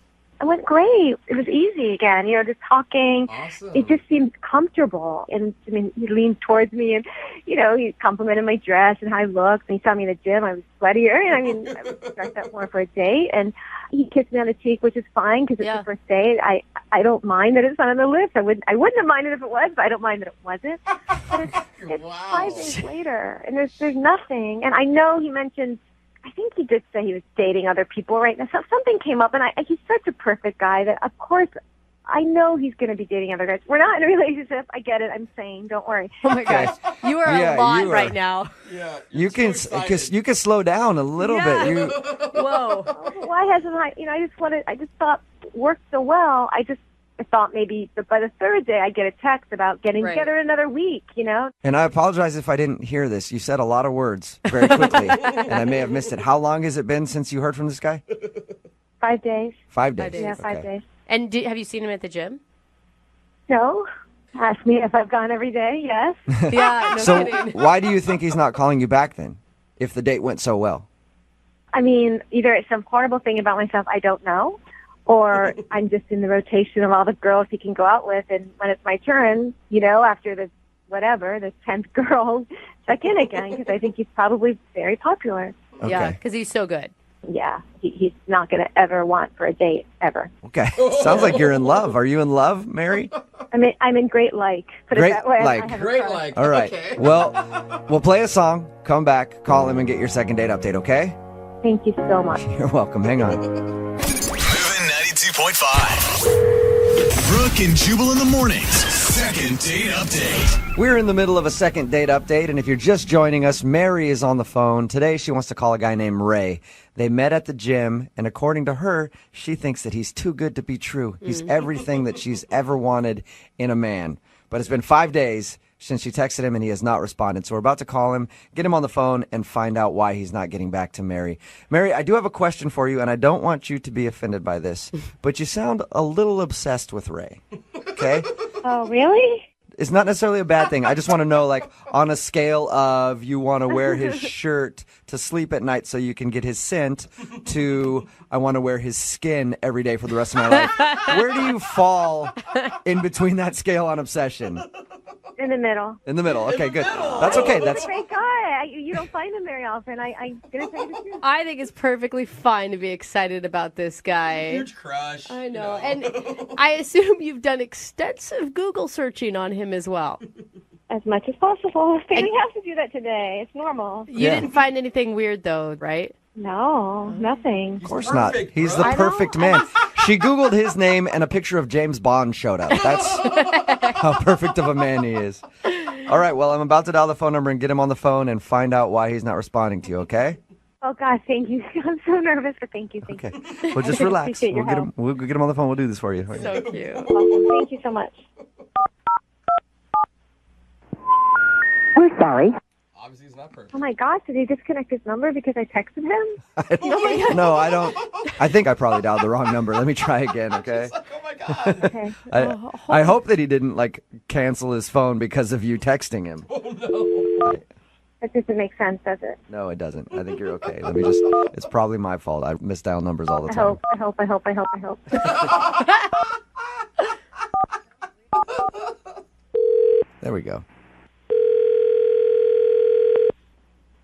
It went great. It was easy again, just talking. Awesome. It just seemed comfortable. And he leaned towards me and, he complimented my dress and how I looked. And he saw me in the gym. I was sweatier. And I was dressed up more for a date. And he kissed me on the cheek, which is fine because it's the first date. I don't mind that it's not on the lips. I wouldn't have minded if it was, but I don't mind that it wasn't. But it's 5 days later and there's nothing. And I know he mentioned, I think he did say he was dating other people right now. So something came up, and he's such a perfect guy that, of course, I know he's going to be dating other guys. We're not in a relationship. I get it. I'm sane. Don't worry. Oh my gosh, you are Yeah, a lot you are. right now. Yeah. You can slow down a little bit. Whoa. Why hasn't I? I just thought it worked so well. I thought maybe by the third day I'd get a text about getting together another week. And I apologize if I didn't hear this. You said a lot of words very quickly, and I may have missed it. How long has it been since you heard from this guy? 5 days. 5 days. Yeah, 5 days. And have you seen him at the gym? No. Ask me if I've gone every day. Yes. Yeah. No So kidding. why do you think he's not calling you back then, if the date went so well? I mean, either it's some horrible thing about myself I don't know, or I'm just in the rotation of all the girls he can go out with, and when it's my turn, after the 10th girl, check in again, because I think he's probably very popular. Okay. Yeah, because he's so good. Yeah, he's not going to ever want for a date, ever. Okay. Sounds like you're in love. Are you in love, Mary? I'm in great like. Put Great it that way. like. I have a Great crush. like. All right. Okay. Well, we'll play a song, come back, call him, and get your second date update, okay? Thank you so much. You're welcome. Hang on. Moving 92.5. Brooke and Jubal in the mornings. Second date update. We're in the middle of a second date update, and if you're just joining us, Mary is on the phone. Today, she wants to call a guy named Ray. They met at the gym, and according to her, she thinks that he's too good to be true. He's everything that she's ever wanted in a man. But it's been 5 days since she texted him, and he has not responded. So we're about to call him, get him on the phone, and find out why he's not getting back to Mary. Mary, I do have a question for you, and I don't want you to be offended by this, but you sound a little obsessed with Ray. Okay? Oh, really? It's not necessarily a bad thing. I just want to know, like, on a scale of you want to wear his shirt to sleep at night so you can get his scent to I want to wear his skin every day for the rest of my life. Where do you fall in between that scale on obsession? In the middle. In the middle. Okay, good. That's okay. He's That's a great guy. You don't find him very often. I'm going to tell you the truth. I think it's perfectly fine to be excited about this guy. Huge crush. I know. And I assume you've done extensive Google searching on him as well. As much as possible. Family has to do that today. It's normal. You didn't find anything weird, though, right? No, nothing. Of course not. He's the perfect man. She Googled his name and a picture of James Bond showed up. That's how perfect of a man he is. All right, well, I'm about to dial the phone number and get him on the phone and find out why he's not responding to you, okay? Oh, God, thank you. I'm so nervous, but thank you. Thank you. Well, just relax. Appreciate your help. We'll get him on the phone. We'll do this for you. So cute. Awesome. Thank you so much. We're sorry. Obviously, he's not perfect. Oh, my gosh, did he disconnect his number because I texted him? No, I don't. I think I probably dialed the wrong number. Let me try again, okay? Oh my god. Okay. I hope that he didn't, like, cancel his phone because of you texting him. Oh no. That doesn't make sense, does it? No, it doesn't. I think you're okay. Let me just, it's probably my fault. I misdial numbers all the I time. hope. There we go.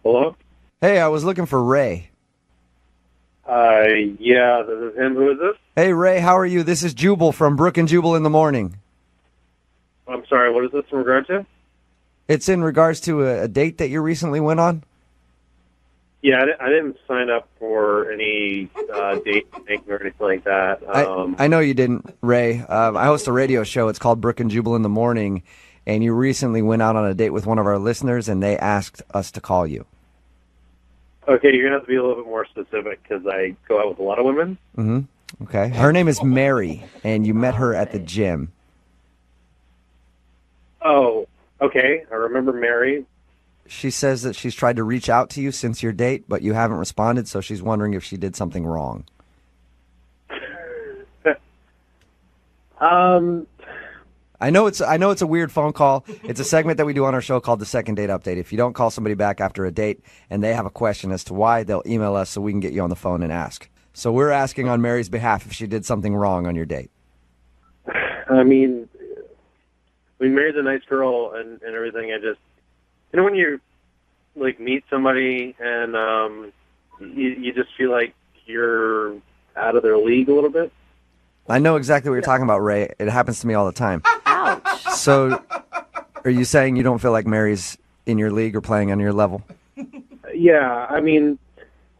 Hello? Hey, I was looking for Ray. Yeah, this is him. Who is this? Hey, Ray, how are you? This is Jubal from Brooke and Jubal in the morning. I'm sorry, what is this in regard to? It's in regards to a date that you recently went on. Yeah, I didn't sign up for any date thing or anything like that. I know you didn't, Ray. I host a radio show. It's called Brooke and Jubal in the morning, and you recently went out on a date with one of our listeners, and they asked us to call you. Okay, you're going to have to be a little bit more specific because I go out with a lot of women. Mm-hmm. Okay. Her name is Mary, and you met her at the gym. Oh, okay. I remember Mary. She says that she's tried to reach out to you since your date, but you haven't responded, so she's wondering if she did something wrong. I know it's a weird phone call. It's a segment that we do on our show called the Second Date Update. If you don't call somebody back after a date and they have a question as to why, they'll email us so we can get you on the phone and ask. So we're asking on Mary's behalf if she did something wrong on your date. I mean, we married a nice girl and everything. I just, when you like meet somebody and you just feel like you're out of their league a little bit. I know exactly what you're talking about, Ray. It happens to me all the time. Ouch. So are you saying you don't feel like Mary's in your league or playing on your level? Yeah, I mean,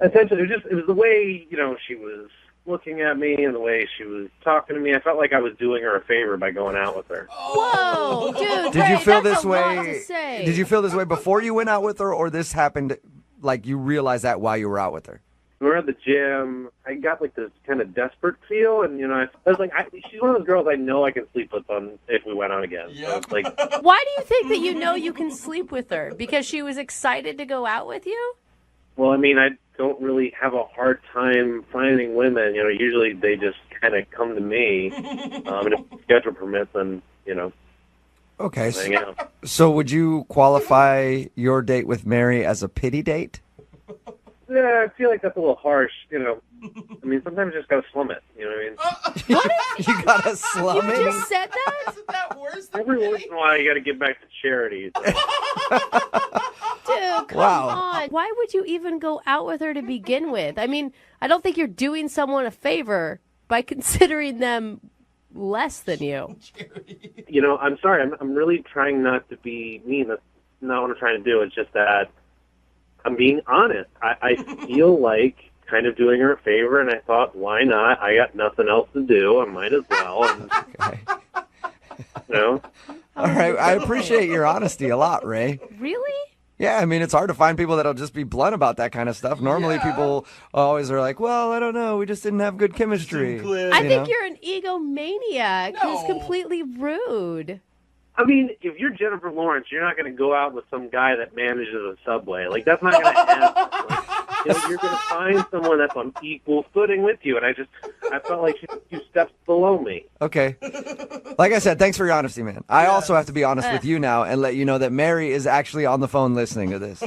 essentially, it was the way, she was looking at me and the way she was talking to me, I felt like I was doing her a favor by going out with her. Whoa, dude! Did you feel that's this a lot way? to say. Did you feel this way before you went out with her, or this happened like you realized that while you were out with her? We were at the gym. I got like this kind of desperate feel, and I was like, she's one of those girls I know I can sleep with if we went out again. Yep. So it's like, Why do you think that you know you can sleep with her? Because she was excited to go out with you? well, I mean, I don't really have a hard time finding women. Usually they just kind of come to me, and if the schedule permits, then Okay. hang out. So would you qualify your date with Mary as a pity date? Yeah, I feel like that's a little harsh. I mean, sometimes you just gotta slum it. You know what I mean? You gotta slum You it? just said that? Isn't that worse than Every once in a while, you gotta give back to charities. Dude, come Wow. on. Why would you even go out with her to begin with? I mean, I don't think you're doing someone a favor by considering them less than you. I'm sorry. I'm really trying not to be mean. That's not what I'm trying to do. It's just that I'm being honest. I feel like kind of doing her a favor, and I thought, why not? I got nothing else to do. I might as well. And, Okay. you All right. I appreciate your honesty a lot, Ray. Really? Yeah, I mean, it's hard to find people that'll just be blunt about that kind of stuff. Normally, people always are like, well, I don't know. We just didn't have good chemistry. I think you're an egomaniac who's No. completely rude. I mean, if you're Jennifer Lawrence, you're not going to go out with some guy that manages a Subway. Like, that's not going to happen. You're going to find someone that's on equal footing with you. And I felt like she's a few steps below me. Okay. Like I said, thanks for your honesty, man. I also have to be honest with you now and let you know that Mary is actually on the phone listening to this.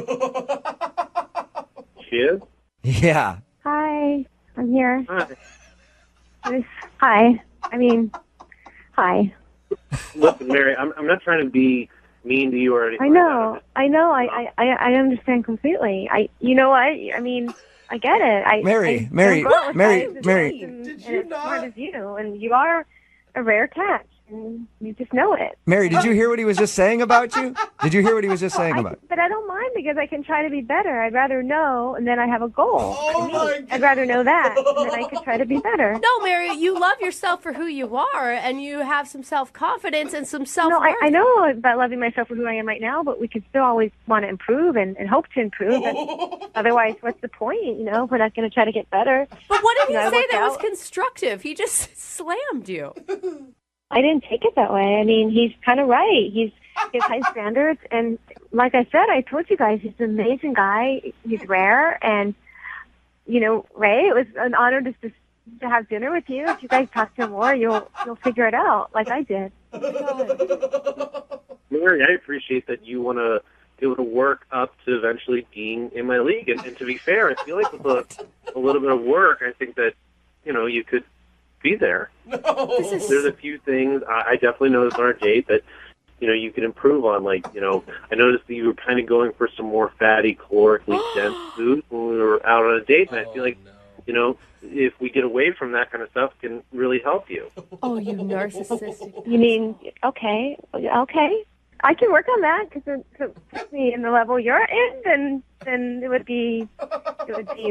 She is? Yeah. Hi, I'm here. Hi. Hi. I mean, hi. Listen, Mary, I'm not trying to be mean to you or anything. I know. I understand completely. You know what? I mean, I get it. Mary, I Mary, don't go out with Mary, guys as Mary. nice and Did you as not? smart as you, and you are a rare catch, and you just know it. Mary, did you hear what he was just saying about you? Did you hear what he was just saying about you? But I don't mind because I can try to be better. I'd rather know, and then I have a goal. Oh, my I'd rather know that, and then I could try to be better. No, Mary, you love yourself for who you are, and you have some self-confidence and some self-worth. No, I know about loving myself for who I am right now, but we could still always want to improve and hope to improve. And otherwise, what's the point? If we're not going to try to get better. But what did he I say worked that was out. constructive? He just slammed you. I didn't take it that way. I mean, he's kind of right. He has high standards, and like I said, I told you guys, he's an amazing guy. He's rare, and Ray, it was an honor to have dinner with you. If you guys talk to him more, you'll figure it out, like I did. Mary, I appreciate that you want to be able to work up to eventually being in my league. And to be fair, I feel like with a little bit of work, I think that, you could be there. There's a few things I definitely noticed on our date that, you could improve on. Like, I noticed that you were kind of going for some more fatty, calorically dense food when we were out on a date. And I feel like, if we get away from that kind of stuff, it can really help you. Oh, you narcissistic. You mean, okay. I can work on that because to put me in the level you're in, then it would be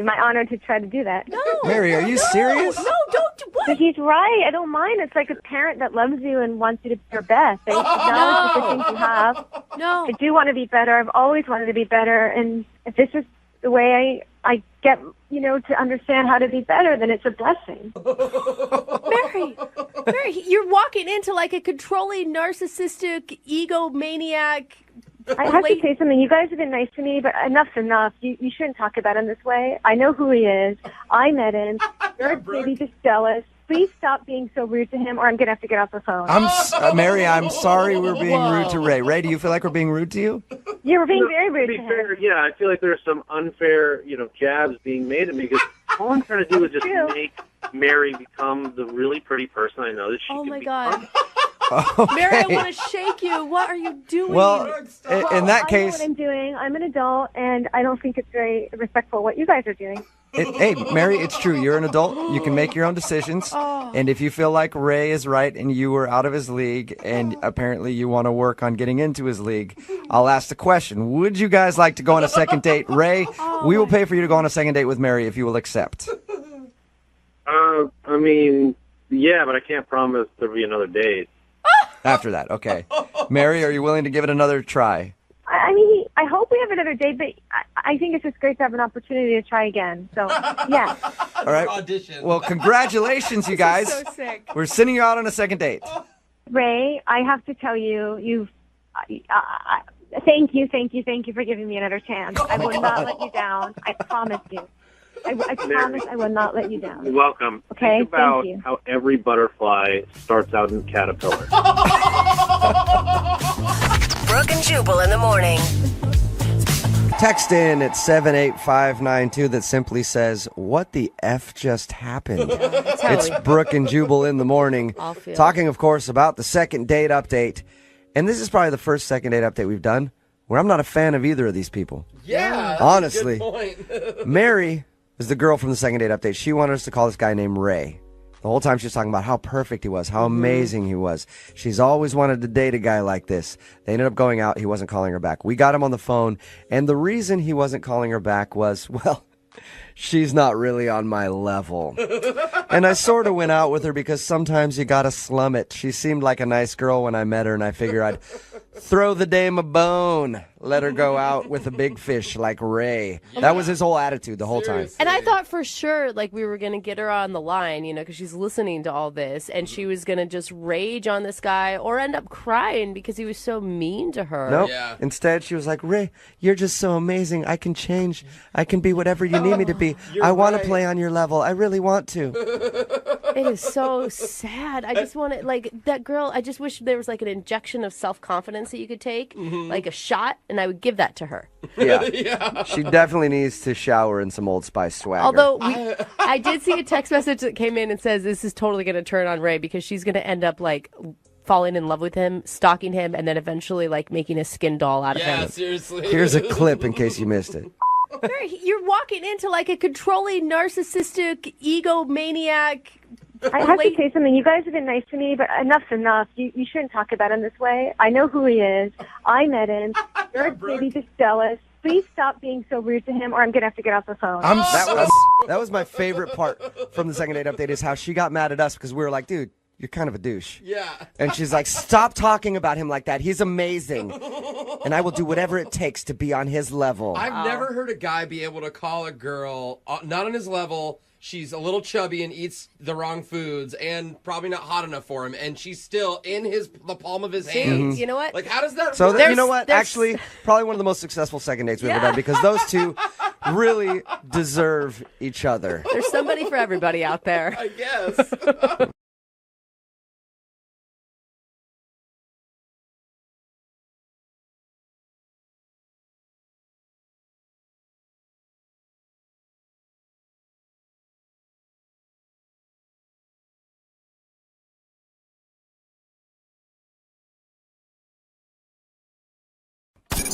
my honor to try to do that. No, Mary, are you serious? No, don't do what? But he's right. I don't mind. It's like a parent that loves you and wants you to be your best. They acknowledge the good things you have. No. I do want to be better. I've always wanted to be better. And if this is the way I get, to understand how to be better, then it's a blessing. Mary, you're walking into like a controlling, narcissistic, egomaniac. I have to say something. You guys have been nice to me, but enough's enough. You shouldn't talk about him this way. I know who he is. I met him. You're maybe just jealous. Please stop being so rude to him, or I'm going to have to get off the phone. Mary, I'm sorry we're being rude to Ray. Ray, do you feel like we're being rude to you? You were being very rude To be to him. fair, yeah, I feel like there's some unfair, jabs being made at me because all I'm trying to do is just make Mary become the really pretty person I know that she Oh can my become. God. Okay. Mary, I want to shake you. What are you doing? Well, in that I know case, what I'm doing. I'm an adult, and I don't think it's very respectful what you guys are doing. hey, Mary, it's true. You're an adult. You can make your own decisions. And if you feel like Ray is right and you were out of his league and apparently you want to work on getting into his league, I'll ask the question. Would you guys like to go on a second date? Ray, we will pay for you to go on a second date with Mary if you will accept. I mean, yeah, but I can't promise there'll be another date. After that, okay. Mary, are you willing to give it another try? I mean, I hope we have another date, but I think it's just great to have an opportunity to try again. So, yeah. All right. Audition. Well, congratulations, you guys. So sick. We're sending you out on a second date. Ray, I have to tell you, thank you for giving me another chance. I will not let you down. I promise you. I promise I will not let you down. You're welcome. Okay, Think about thank you. how every butterfly starts out in a caterpillar. Brooke and Jubal in the morning. Text in at 78592 that simply says, "What the F just happened?" It's Brooke and Jubal in the morning. Talking, of course, about the second date update. And this is probably the first second date update we've done where I'm not a fan of either of these people. Yeah, that's honestly. a good point. Mary is the girl from the second date update. She wanted us to call this guy named Ray. The whole time she was talking about how perfect he was, how amazing he was. She's always wanted to date a guy like this. They ended up going out. He wasn't calling her back. We got him on the phone, and the reason he wasn't calling her back was, well, she's not really on my level. And I sort of went out with her because sometimes you gotta slum it. She seemed like a nice girl when I met her, and I figure I'd throw the dame a bone. Let her go out with a big fish like Ray. That was his whole attitude the whole time. And I thought for sure, like, we were going to get her on the line, you know, because she's listening to all this, and she was going to just rage on this guy or end up crying because he was so mean to her. Nope. Yeah. Instead, she was like, "Ray, you're just so amazing. I can change. I can be whatever you need me to be. I want to play on your level. I really want to." It is so sad. I just want to, like, that girl, I just wish there was, like, an injection of self-confidence that you could take, like a shot, and I would give that to her. Yeah. She definitely needs to shower in some Old Spice swagger. Although I did see a text message that came in and says this is totally going to turn on Ray because she's going to end up, like, falling in love with him, stalking him, and then eventually, like, making a skin doll out of him. Yeah, seriously. Here's a clip in case you missed it. You're walking into, like, a controlling, narcissistic, egomaniac. I have to say something. You guys have been nice to me, but enough's enough. You shouldn't talk about him this way. I know who he is. I met him. You're maybe just jealous. Please stop being so rude to him, or I'm going to have to get off the phone. That was my favorite part from the second date update is how she got mad at us because we were like, "Dude, you're kind of a douche." Yeah. And she's like, "Stop talking about him like that. He's amazing. And I will do whatever it takes to be on his level." I've never heard a guy be able to call a girl not on his level. She's a little chubby and eats the wrong foods and probably not hot enough for him, and she's still in the palm of his hand. You know what? Like, how does that So work? you know what? Actually, probably one of the most successful second dates we've ever done because those two really deserve each other. There's somebody for everybody out there. I guess.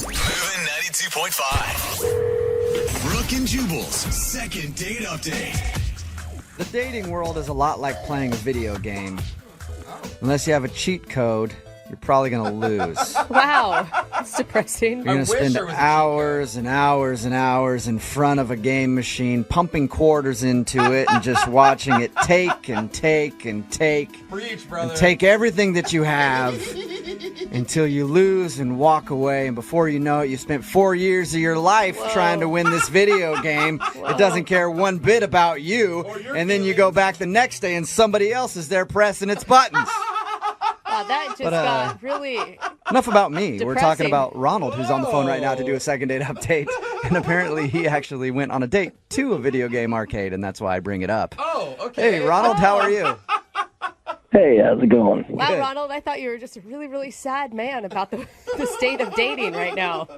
Moving 92.5. Brooke and Jubal's second date update. The dating world is a lot like playing a video game. Unless you have a cheat code, you're probably going to lose. Wow. That's depressing. You're going to spend hours and hours and hours in front of a game machine, pumping quarters into it and just watching it take and take and take. Preach, brother. And take everything that you have until you lose and walk away. And before you know it, you spent 4 years of your life trying to win this video game. It doesn't care one bit about you. And then you go back the next day and somebody else is there pressing its buttons. Wow, that just got really... Enough about me. We're talking depressing. about Ronald, who's on the phone right now to do a second date update. And apparently he actually went on a date to a video game arcade, and that's why I bring it up. Oh, okay. Hey, Ronald, how are you? Hey, how's it going? Wow, Good. Ronald, I thought you were just a really, really sad man about the state of dating right now.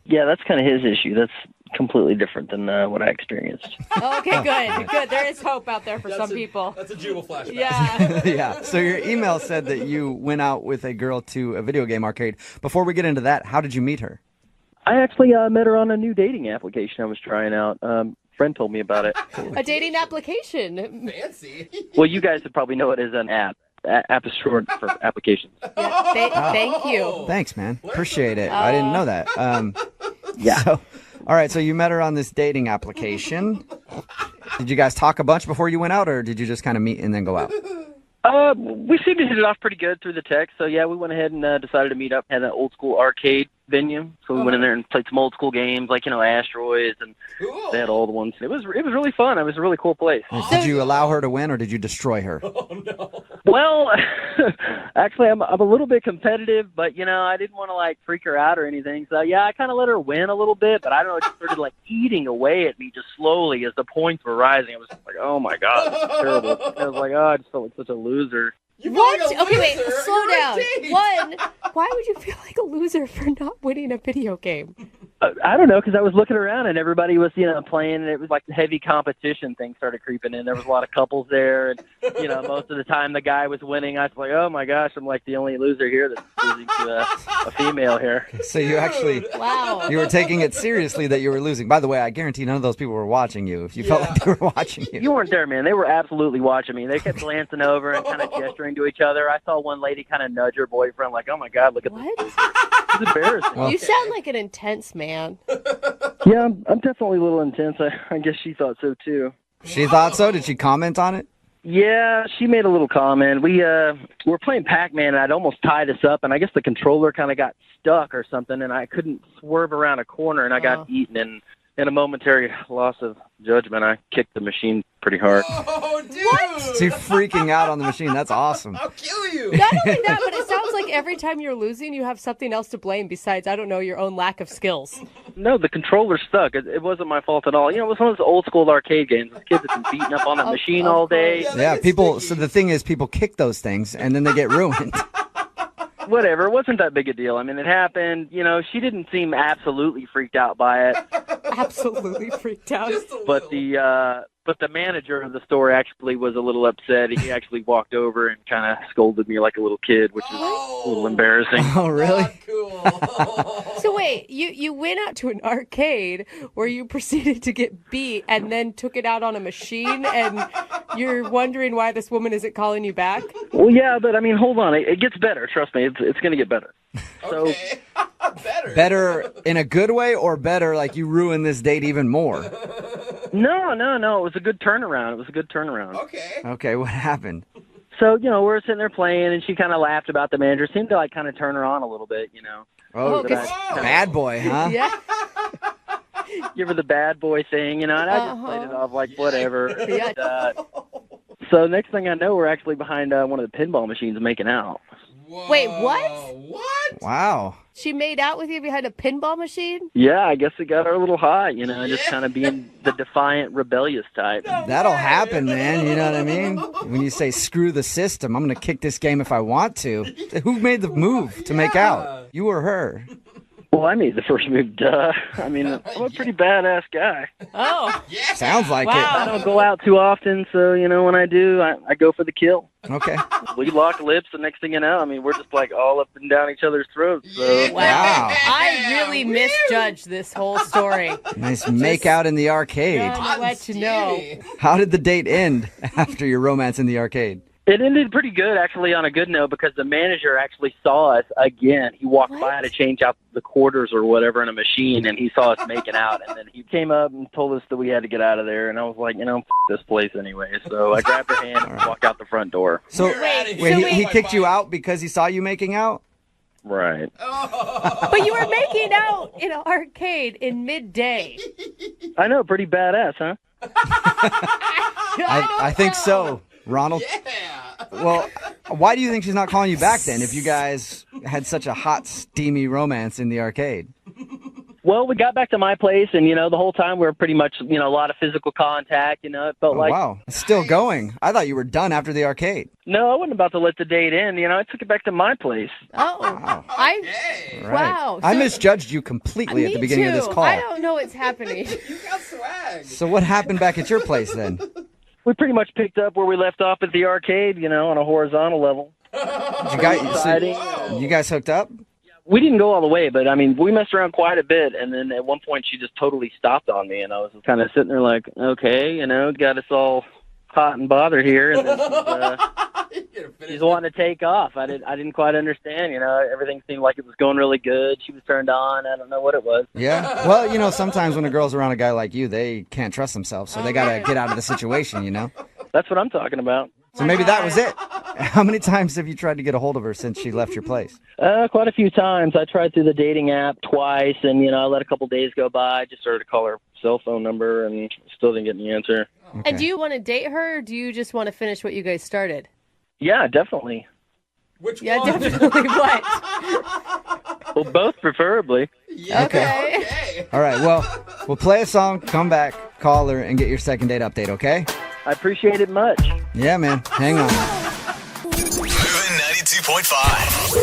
Yeah, that's kind of his issue. That's completely different than what I experienced. Okay, good. Good. There is hope out there for some people. That's a Jubal flashback. Yeah. Yeah. So your email said that you went out with a girl to a video game arcade. Before we get into that, how did you meet her? I actually met her on a new dating application I was trying out. Friend told me about it. A dating application. Fancy. Well, you guys would probably know it as an app. App is short for applications. Yeah, thank you. Thanks, man. Appreciate it. I didn't know that. Yeah. So, all right, so you met her on this dating application. Did you guys talk a bunch before you went out, or did you just kind of meet and then go out? We seemed to hit it off pretty good through the text. So, yeah, we went ahead and decided to meet up at an old school arcade venue. So we went in there and played some old school games like, Asteroids, and they had all the ones. It was really fun. It was a really cool place. Did you allow her to win, or did you destroy her? Well, actually, I'm a little bit competitive, but, I didn't want to, freak her out or anything. So, yeah, I kind of let her win a little bit, but I don't know, it started, eating away at me just slowly as the points were rising. I was like, oh, my God, this is terrible. I was like, I just felt like such a loser. What? Okay, wait, slow down. One, why would you feel like a loser for not winning a video game? I don't know, because I was looking around and everybody was, playing, and it was like the heavy competition thing started creeping in. There was a lot of couples there, and, most of the time the guy was winning. I was like, oh my gosh, I'm like the only loser here that's losing to a female here. So you actually, you were taking it seriously that you were losing. By the way, I guarantee none of those people were watching you if you felt like they were watching you. You weren't there, man. They were absolutely watching me. They kept glancing over and kind of gesturing to each other. I saw one lady kind of nudge her boyfriend like, oh my God, look at this. It's embarrassing. You sound like an intense man. Yeah, I'm definitely a little intense. I guess she thought so, too. She thought so? Did she comment on it? Yeah, she made a little comment. We were playing Pac-Man, and I'd almost tied us up, and I guess the controller kind of got stuck or something, and I couldn't swerve around a corner, and I got eaten, and in a momentary loss of judgment, I kicked the machine pretty hard. Oh, dude! What? So you're freaking out on the machine. That's awesome. I'll kill you! Not only that, but it sounds like every time you're losing, you have something else to blame besides, I don't know, your own lack of skills. No, the controller stuck. It wasn't my fault at all. It was one of those old school arcade games. Those kids have been beating up on that machine all day. Yeah, people. So the thing is, people kick those things, and then they get ruined. Whatever, it wasn't that big a deal. I mean, it happened. She didn't seem absolutely freaked out by it. Absolutely freaked out. But the manager of the store actually was a little upset. He actually walked over and kind of scolded me like a little kid, which is a little embarrassing. Oh, really? So wait, you went out to an arcade where you proceeded to get beat and then took it out on a machine, and you're wondering why this woman isn't calling you back? Well, yeah, but I mean, hold on. It gets better. Trust me. It's going to get better. So, Better in a good way, or better like you ruined this date even more? No. It was a good turnaround. Okay, what happened? So, we're sitting there playing, and she kind of laughed about the manager. Seemed to, kind of turn her on a little bit, Oh, bad boy, huh? Yeah. Give her the bad boy thing, and I just played it off like whatever. Yeah. So next thing I know, we're actually behind one of the pinball machines making out. Whoa. Wait, what? What? Wow. She made out with you behind a pinball machine? Yeah, I guess it got her a little hot, just kind of being the defiant, rebellious type. That'll happen, man. You know what I mean? When you say, screw the system, I'm going to kick this game if I want to. Who made the move to make out? You or her? Well, I made the first move, duh. I mean, I'm a pretty badass guy. Oh. Yeah. Sounds like it. I don't go out too often, so, when I do, I go for the kill. Okay. We lock lips, the next thing you know, we're just all up and down each other's throats. So. Wow. I really misjudged this whole story. Nice make out in the arcade. I'll let you know. How did the date end after your romance in the arcade? It ended pretty good, actually, on a good note, because the manager actually saw us again. He walked by to change out the quarters or whatever in a machine, and he saw us making out. And then he came up and told us that we had to get out of there. And I was like, f this place anyway. So I grabbed her hand and walked out the front door. So, he kicked you out because he saw you making out? Right. But you were making out in an arcade in midday. I know, pretty badass, huh? I think so, Ronald. Yeah. Well, why do you think she's not calling you back then if you guys had such a hot, steamy romance in the arcade? Well, we got back to my place, and, the whole time we were pretty much, a lot of physical contact, it felt like... Wow, it's still going. I thought you were done after the arcade. No, I wasn't about to let the date end, I took it back to my place. Oh, wow. Wow. Right. I misjudged you completely at the beginning of this call. I don't know what's happening. You got swag. So what happened back at your place then? We pretty much picked up where we left off at the arcade, on a horizontal level. You guys hooked up? We didn't go all the way, but, we messed around quite a bit, and then at one point she just totally stopped on me, and I was kind of sitting there like, okay, got us all hot and bothered here, and then she's wanting to take off. I didn't quite understand. Everything seemed like it was going really good. She was turned on. I don't know what it was. Yeah. Well, sometimes when a girl's around a guy like you, they can't trust themselves, so they got to get out of the situation, That's what I'm talking about. So maybe that was it. How many times have you tried to get a hold of her since she left your place? Quite a few times. I tried through the dating app twice, and I let a couple days go by. I just started to call her cell phone number, and still didn't get any answer. Okay. And do you want to date her, or do you just want to finish what you guys started? Yeah, definitely. Which Yeah, one? definitely. What? Well, both preferably. Yeah, Okay. All right, well, we'll play a song, come back, call her, and get your second date update, okay? I appreciate it much. Yeah, man. Hang on. Moving 92.5.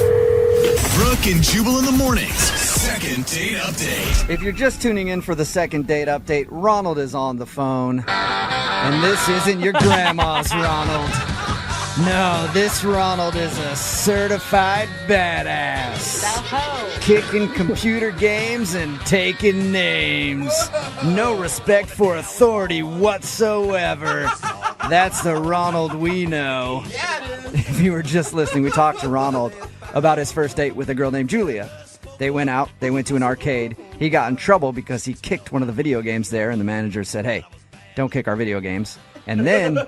Brooke and Jubal in the mornings. Second date update. If you're just tuning in for the second date update, Ronald is on the phone. And this isn't your grandma's Ronald. No, this Ronald is a certified badass. Kicking computer games and taking names. No respect for authority whatsoever. That's the Ronald we know. If you were just listening, we talked to Ronald about his first date with a girl named Julia. They went out, they went to an arcade. He got in trouble because he kicked one of the video games there, and the manager said, hey, don't kick our video games. And then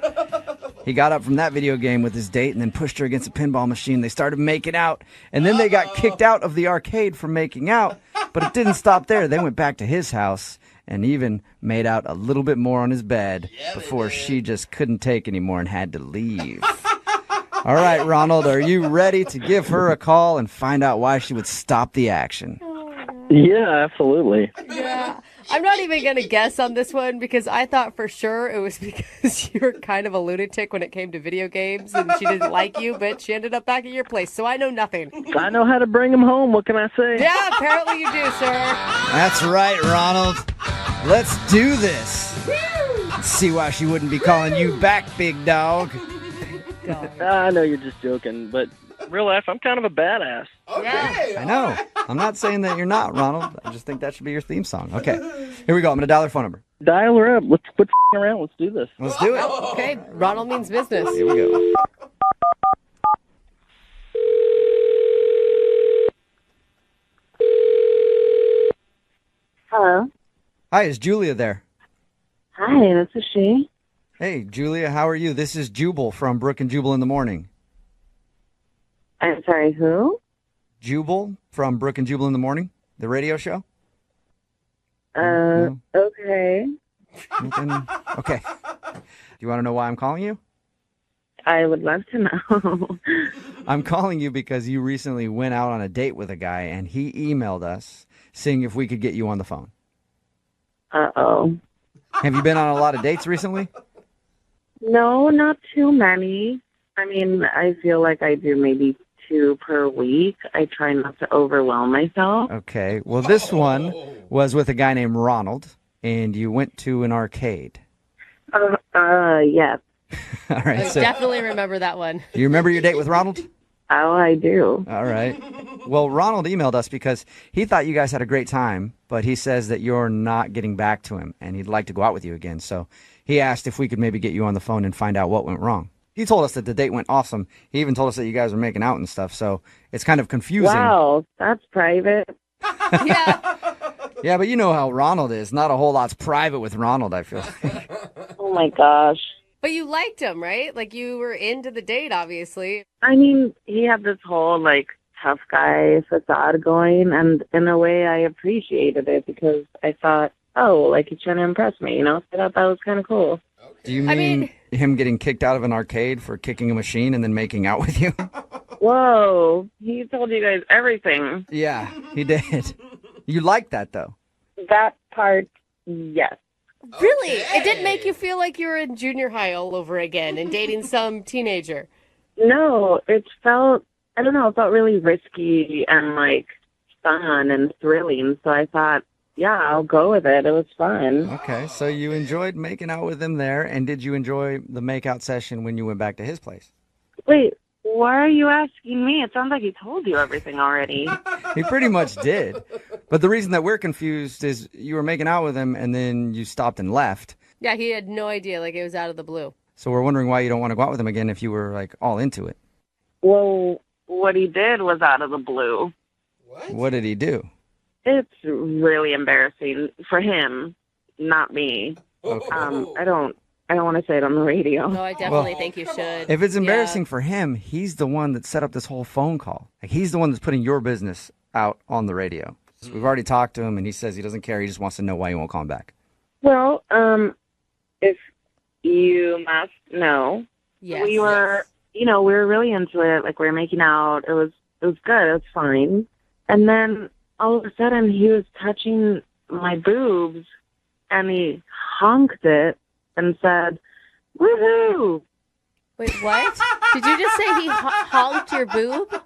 he got up from that video game with his date and then pushed her against a pinball machine. They started making out, and then they got kicked out of the arcade for making out, but it didn't stop there. They went back to his house and even made out a little bit more on his bed before she just couldn't take anymore and had to leave. All right, Ronald, are you ready to give her a call and find out why she would stop the action? Yeah, absolutely. Yeah. I'm not even going to guess on this one because I thought for sure it was because you were kind of a lunatic when it came to video games and she didn't like you, but she ended up back at your place, so I know nothing. I know how to bring them home. What can I say? Yeah, apparently you do, sir. That's right, Ronald. Let's do this. Let's see why she wouldn't be calling you back, big dog. I know you're just joking, but in real life, I'm kind of a badass. Okay. I know. I'm not saying that you're not, Ronald. I just think that should be your theme song. Okay, here we go. I'm going to dial her phone number. Dial her up. Let's quit around. Let's do this. Let's do it. Okay, Ronald means business. Here we go. Hello. Hi, is Julia there? Hi, this is she. Hey, Julia, how are you? This is Jubal from Brooke and Jubal in the morning. I'm sorry, who? Jubal from Brooke and Jubal in the morning, the radio show. Okay. Okay. Do you want to know why I'm calling you? I would love to know. I'm calling you because you recently went out on a date with a guy, and he emailed us seeing if we could get you on the phone. Uh-oh. Have you been on a lot of dates recently? No, not too many. I mean, I feel like I do maybe 2 per week. I try not to overwhelm myself. Okay. Well, this one was with a guy named Ronald, and you went to an arcade. Yes. All right. I definitely remember that one. You remember your date with Ronald? Oh, I do. All right. Well, Ronald emailed us because he thought you guys had a great time, but he says that you're not getting back to him, and he'd like to go out with you again. So he asked if we could maybe get you on the phone and find out what went wrong. He told us that the date went awesome. He even told us that you guys were making out and stuff, so it's kind of confusing. Wow, that's private. Yeah. Yeah, but you know how Ronald is. Not a whole lot's private with Ronald, I feel like. Oh, my gosh. But you liked him, right? Like you were into the date, obviously. I mean, he had this whole, tough guy facade going, and in a way I appreciated it because I thought, he's trying to impress me, I thought that was kind of cool. Do you mean him getting kicked out of an arcade for kicking a machine and then making out with you? Whoa, he told you guys everything. Yeah, he did. You liked that, though? That part, yes. Really? It didn't make you feel like you were in junior high all over again and dating some teenager? No, it felt really risky and, fun and thrilling, so I thought, yeah, I'll go with it. It was fun. Okay, so you enjoyed making out with him there, and did you enjoy the makeout session when you went back to his place? Wait, why are you asking me? It sounds like he told you everything already. He pretty much did. But the reason that we're confused is you were making out with him, and then you stopped and left. Yeah, he had no idea. Like, it was out of the blue. So we're wondering why you don't want to go out with him again if you were like all into it. Well, what he did was out of the blue. What did he do? It's really embarrassing for him, not me. Okay. I don't want to say it on the radio. No, I definitely think you should. If it's embarrassing for him, he's the one that set up this whole phone call. Like he's the one that's putting your business out on the radio. So we've already talked to him, and he says he doesn't care. He just wants to know why you won't call him back. Well, if you must know, yes. we were, we were really into it. Like we were making out. It was good. It was fine. And then all of a sudden, he was touching my boobs, and he honked it and said, "Woohoo!" Wait, what? Did you just say he honked your boob?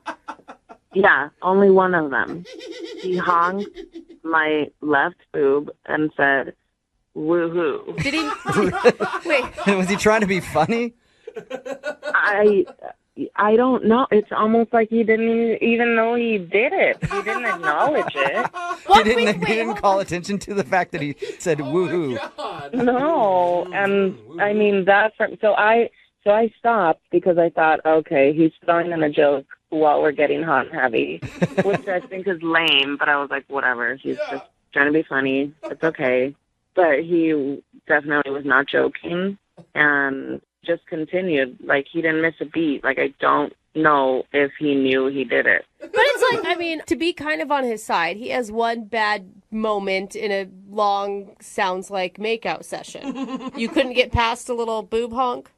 Yeah, only one of them. He honked my left boob and said, "Woohoo!" Did he? Wait. Was he trying to be funny? I don't know. It's almost like he didn't even know he did it. He didn't acknowledge it. He didn't call attention to the fact that he said woohoo. No, and I mean so I stopped because I thought, okay, he's throwing in a joke while we're getting hot and heavy, which I think is lame. But I was like, whatever. He's just trying to be funny. It's okay. But he definitely was not joking, and just continued. Like, he didn't miss a beat. Like, I don't know if he knew he did it. But it's like, I mean, to be kind of on his side, he has one bad moment in a long, sounds like, makeout session. You couldn't get past a little boob honk?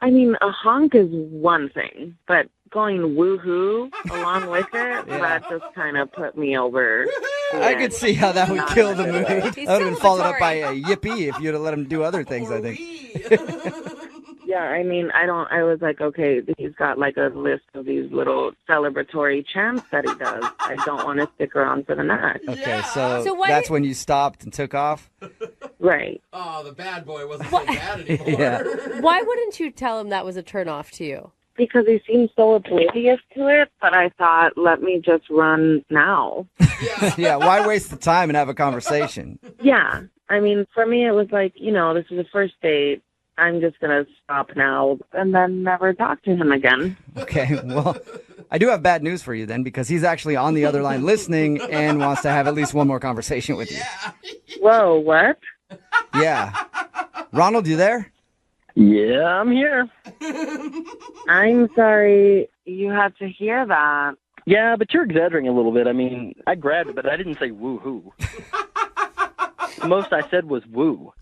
I mean, a honk is one thing, but going woohoo along with it, that just kind of put me over. I could see how that would kill the mood. That would have been followed up by a yippee if you'd have let him do other things, I think. Yeah, I mean, I was like, okay, he's got like a list of these little celebratory chants that he does. I don't want to stick around for the night. Okay, so that's when you stopped and took off? Right. Oh, the bad boy wasn't so bad anymore. Yeah. Why wouldn't you tell him that was a turnoff to you? Because he seemed so oblivious to it, but I thought, let me just run now. Yeah, why waste the time and have a conversation? Yeah, I mean, for me, it was like, this is the first date. I'm just going to stop now and then never talk to him again. Okay, well, I do have bad news for you then, because he's actually on the other line listening and wants to have at least one more conversation with you. Whoa, what? Yeah. Ronald, you there? Yeah, I'm here. I'm sorry you had to hear that. Yeah, but you're exaggerating a little bit. I mean, I grabbed it, but I didn't say woo-hoo. The most I said was woo.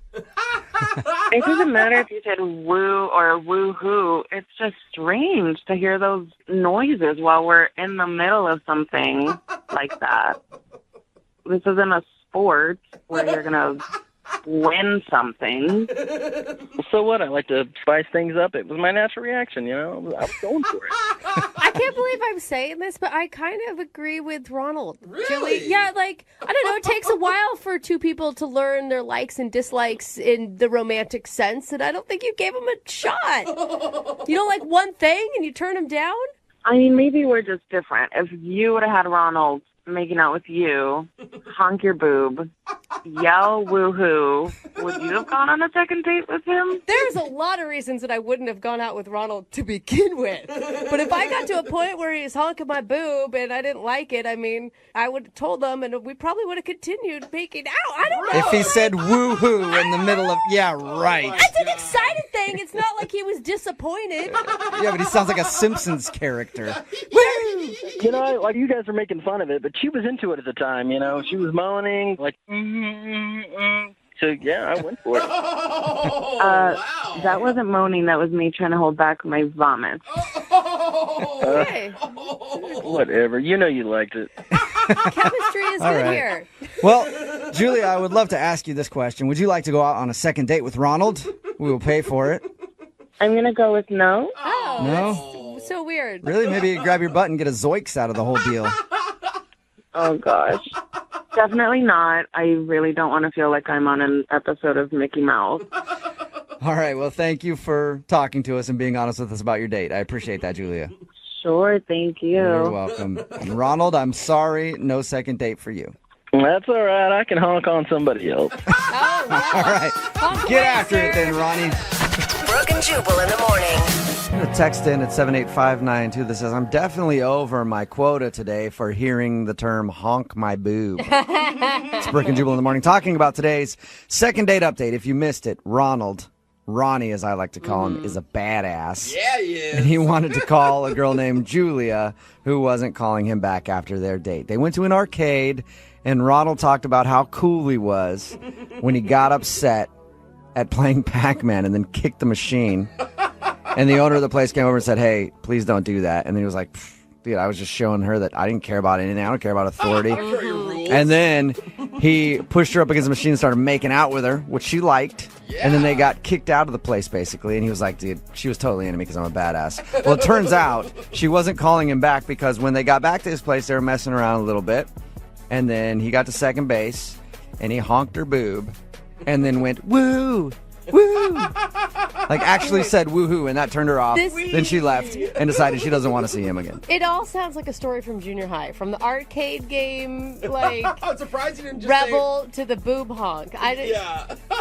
It doesn't matter if you said woo or woo-hoo. It's just strange to hear those noises while we're in the middle of something like that. This isn't a sport where you're going to win something. So what? I like to spice things up. It was my natural reaction, I was going for it. I can't believe I'm saying this, but I kind of agree with Ronald. Really? Julie, yeah, like, I don't know, it takes a while for two people to learn their likes and dislikes in the romantic sense, and I don't think you gave him a shot. You don't like one thing and you turn him down? I mean, maybe we're just different. If you would have had Ronald making out with you, honk your boob, yell woohoo, would you have gone on a second date with him? There's a lot of reasons that I wouldn't have gone out with Ronald to begin with. But if I got to a point where he's honking my boob and I didn't like it, I mean, I would have told him and we probably would have continued making out. I don't know. If he said woohoo in the middle of, yeah, right. That's an excited thing. It's not like he was disappointed. Yeah, but he sounds like a Simpsons character. Woo! Like you guys are making fun of it, but she was into it at the time, She was moaning, like, So, yeah, I went for it. Wow. That wasn't moaning. That was me trying to hold back my vomit. Okay. Whatever. You liked it. Chemistry is All good right. here. Well, Julia, I would love to ask you this question. Would you like to go out on a second date with Ronald? We will pay for it. I'm going to go with no. Oh, No? that's so weird. Really? Maybe you grab your butt and get a Zoiks out of the whole deal. Oh, gosh. Definitely not. I really don't want to feel like I'm on an episode of Mickey Mouse. All right. Well, thank you for talking to us and being honest with us about your date. I appreciate that, Julia. Sure. Thank you. You're welcome. And Ronald, I'm sorry. No second date for you. That's all right. I can honk on somebody else. Oh, wow. All right. Honk Get away, after sir. it then, Ronnie. Brooke and Jubal in the morning. I'm going to text in at 78592 that says, I'm definitely over my quota today for hearing the term honk my boob. It's Brooke and Jubal in the morning talking about today's second date update. If you missed it, Ronnie as I like to call him, is a badass. Yeah, he is. And he wanted to call a girl named Julia who wasn't calling him back after their date. They went to an arcade and Ronald talked about how cool he was when he got upset at playing Pac-Man and then kicked the machine. And the owner of the place came over and said, hey, please don't do that. And then he was like, dude, I was just showing her that I didn't care about anything. I don't care about authority. And then he pushed her up against the machine and started making out with her, which she liked. Yeah. And then they got kicked out of the place, basically. And he was like, dude, she was totally into me because I'm a badass. Well, it turns out she wasn't calling him back because when they like back to his place, they were messing around a little bit. And then he got to second base, and he honked her boob, and then went, woo, woo. Like, actually said woohoo, and that turned her off. Then she left and decided she doesn't want to see him again. It all sounds like a story from junior high. From the arcade game, like, I'm surprised you didn't just Rebel to the boob honk.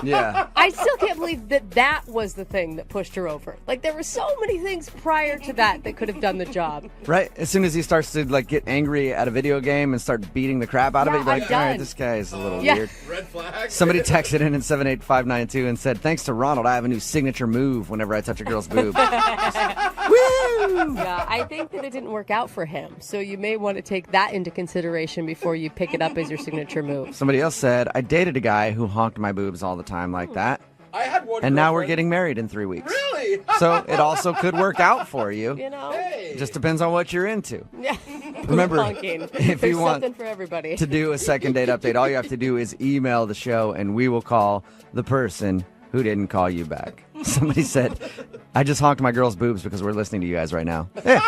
Yeah. I still can't believe that was the thing that pushed her over. Like, there were so many things prior to that could have done the job. Right? As soon as he starts to, like, get angry at a video game and start beating the crap out of it, you're like, all right, this guy is a little weird. Red flag. Somebody texted in at 78592 and said, thanks to Ronald, I have a new signature move whenever I touch a girl's boob. Woo! Yeah, I think that it didn't work out for him. So you may want to take that into consideration before you pick it up as your signature move. Somebody else said, I dated a guy who honked my boobs all the time like that. I had one. And now we're getting married in 3 weeks. Really? So it also could work out for you. You know? It just depends on what you're into. Yeah. Remember, honking. if There's you want something for everybody. to do a second date update, all you have to do is email the show and we will call the person who didn't call you back. Somebody said, I just honked my girl's boobs because we're listening to you guys right now. Hey,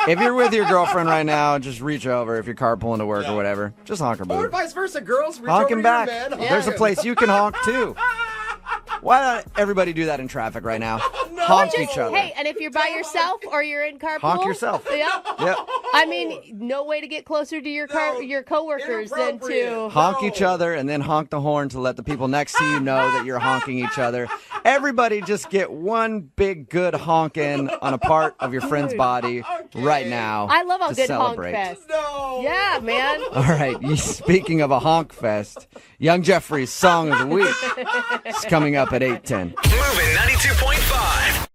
if you're with your girlfriend right now, just reach over. If you're carpooling to work or whatever, just honk her boob. Or vice versa, girls. Reach Honking over back. to your man. There's a place you can honk too. Why not everybody do that in traffic right now? Honk each other. Hey, and if you're by yourself or you're in carpool, Honk yourself. Yeah. Yep. I mean, no way to get closer to your coworkers than to Honk each other and then honk the horn to let the people next to you know that you're honking each other. Everybody just get one big good honking on a part of your friend's body right now. I love a to good celebrate. honk fest. No. Yeah, man. All right. Speaking of a honk fest, Young Jeffrey's Song of the Week is coming up at 8:10. Moving 92.5.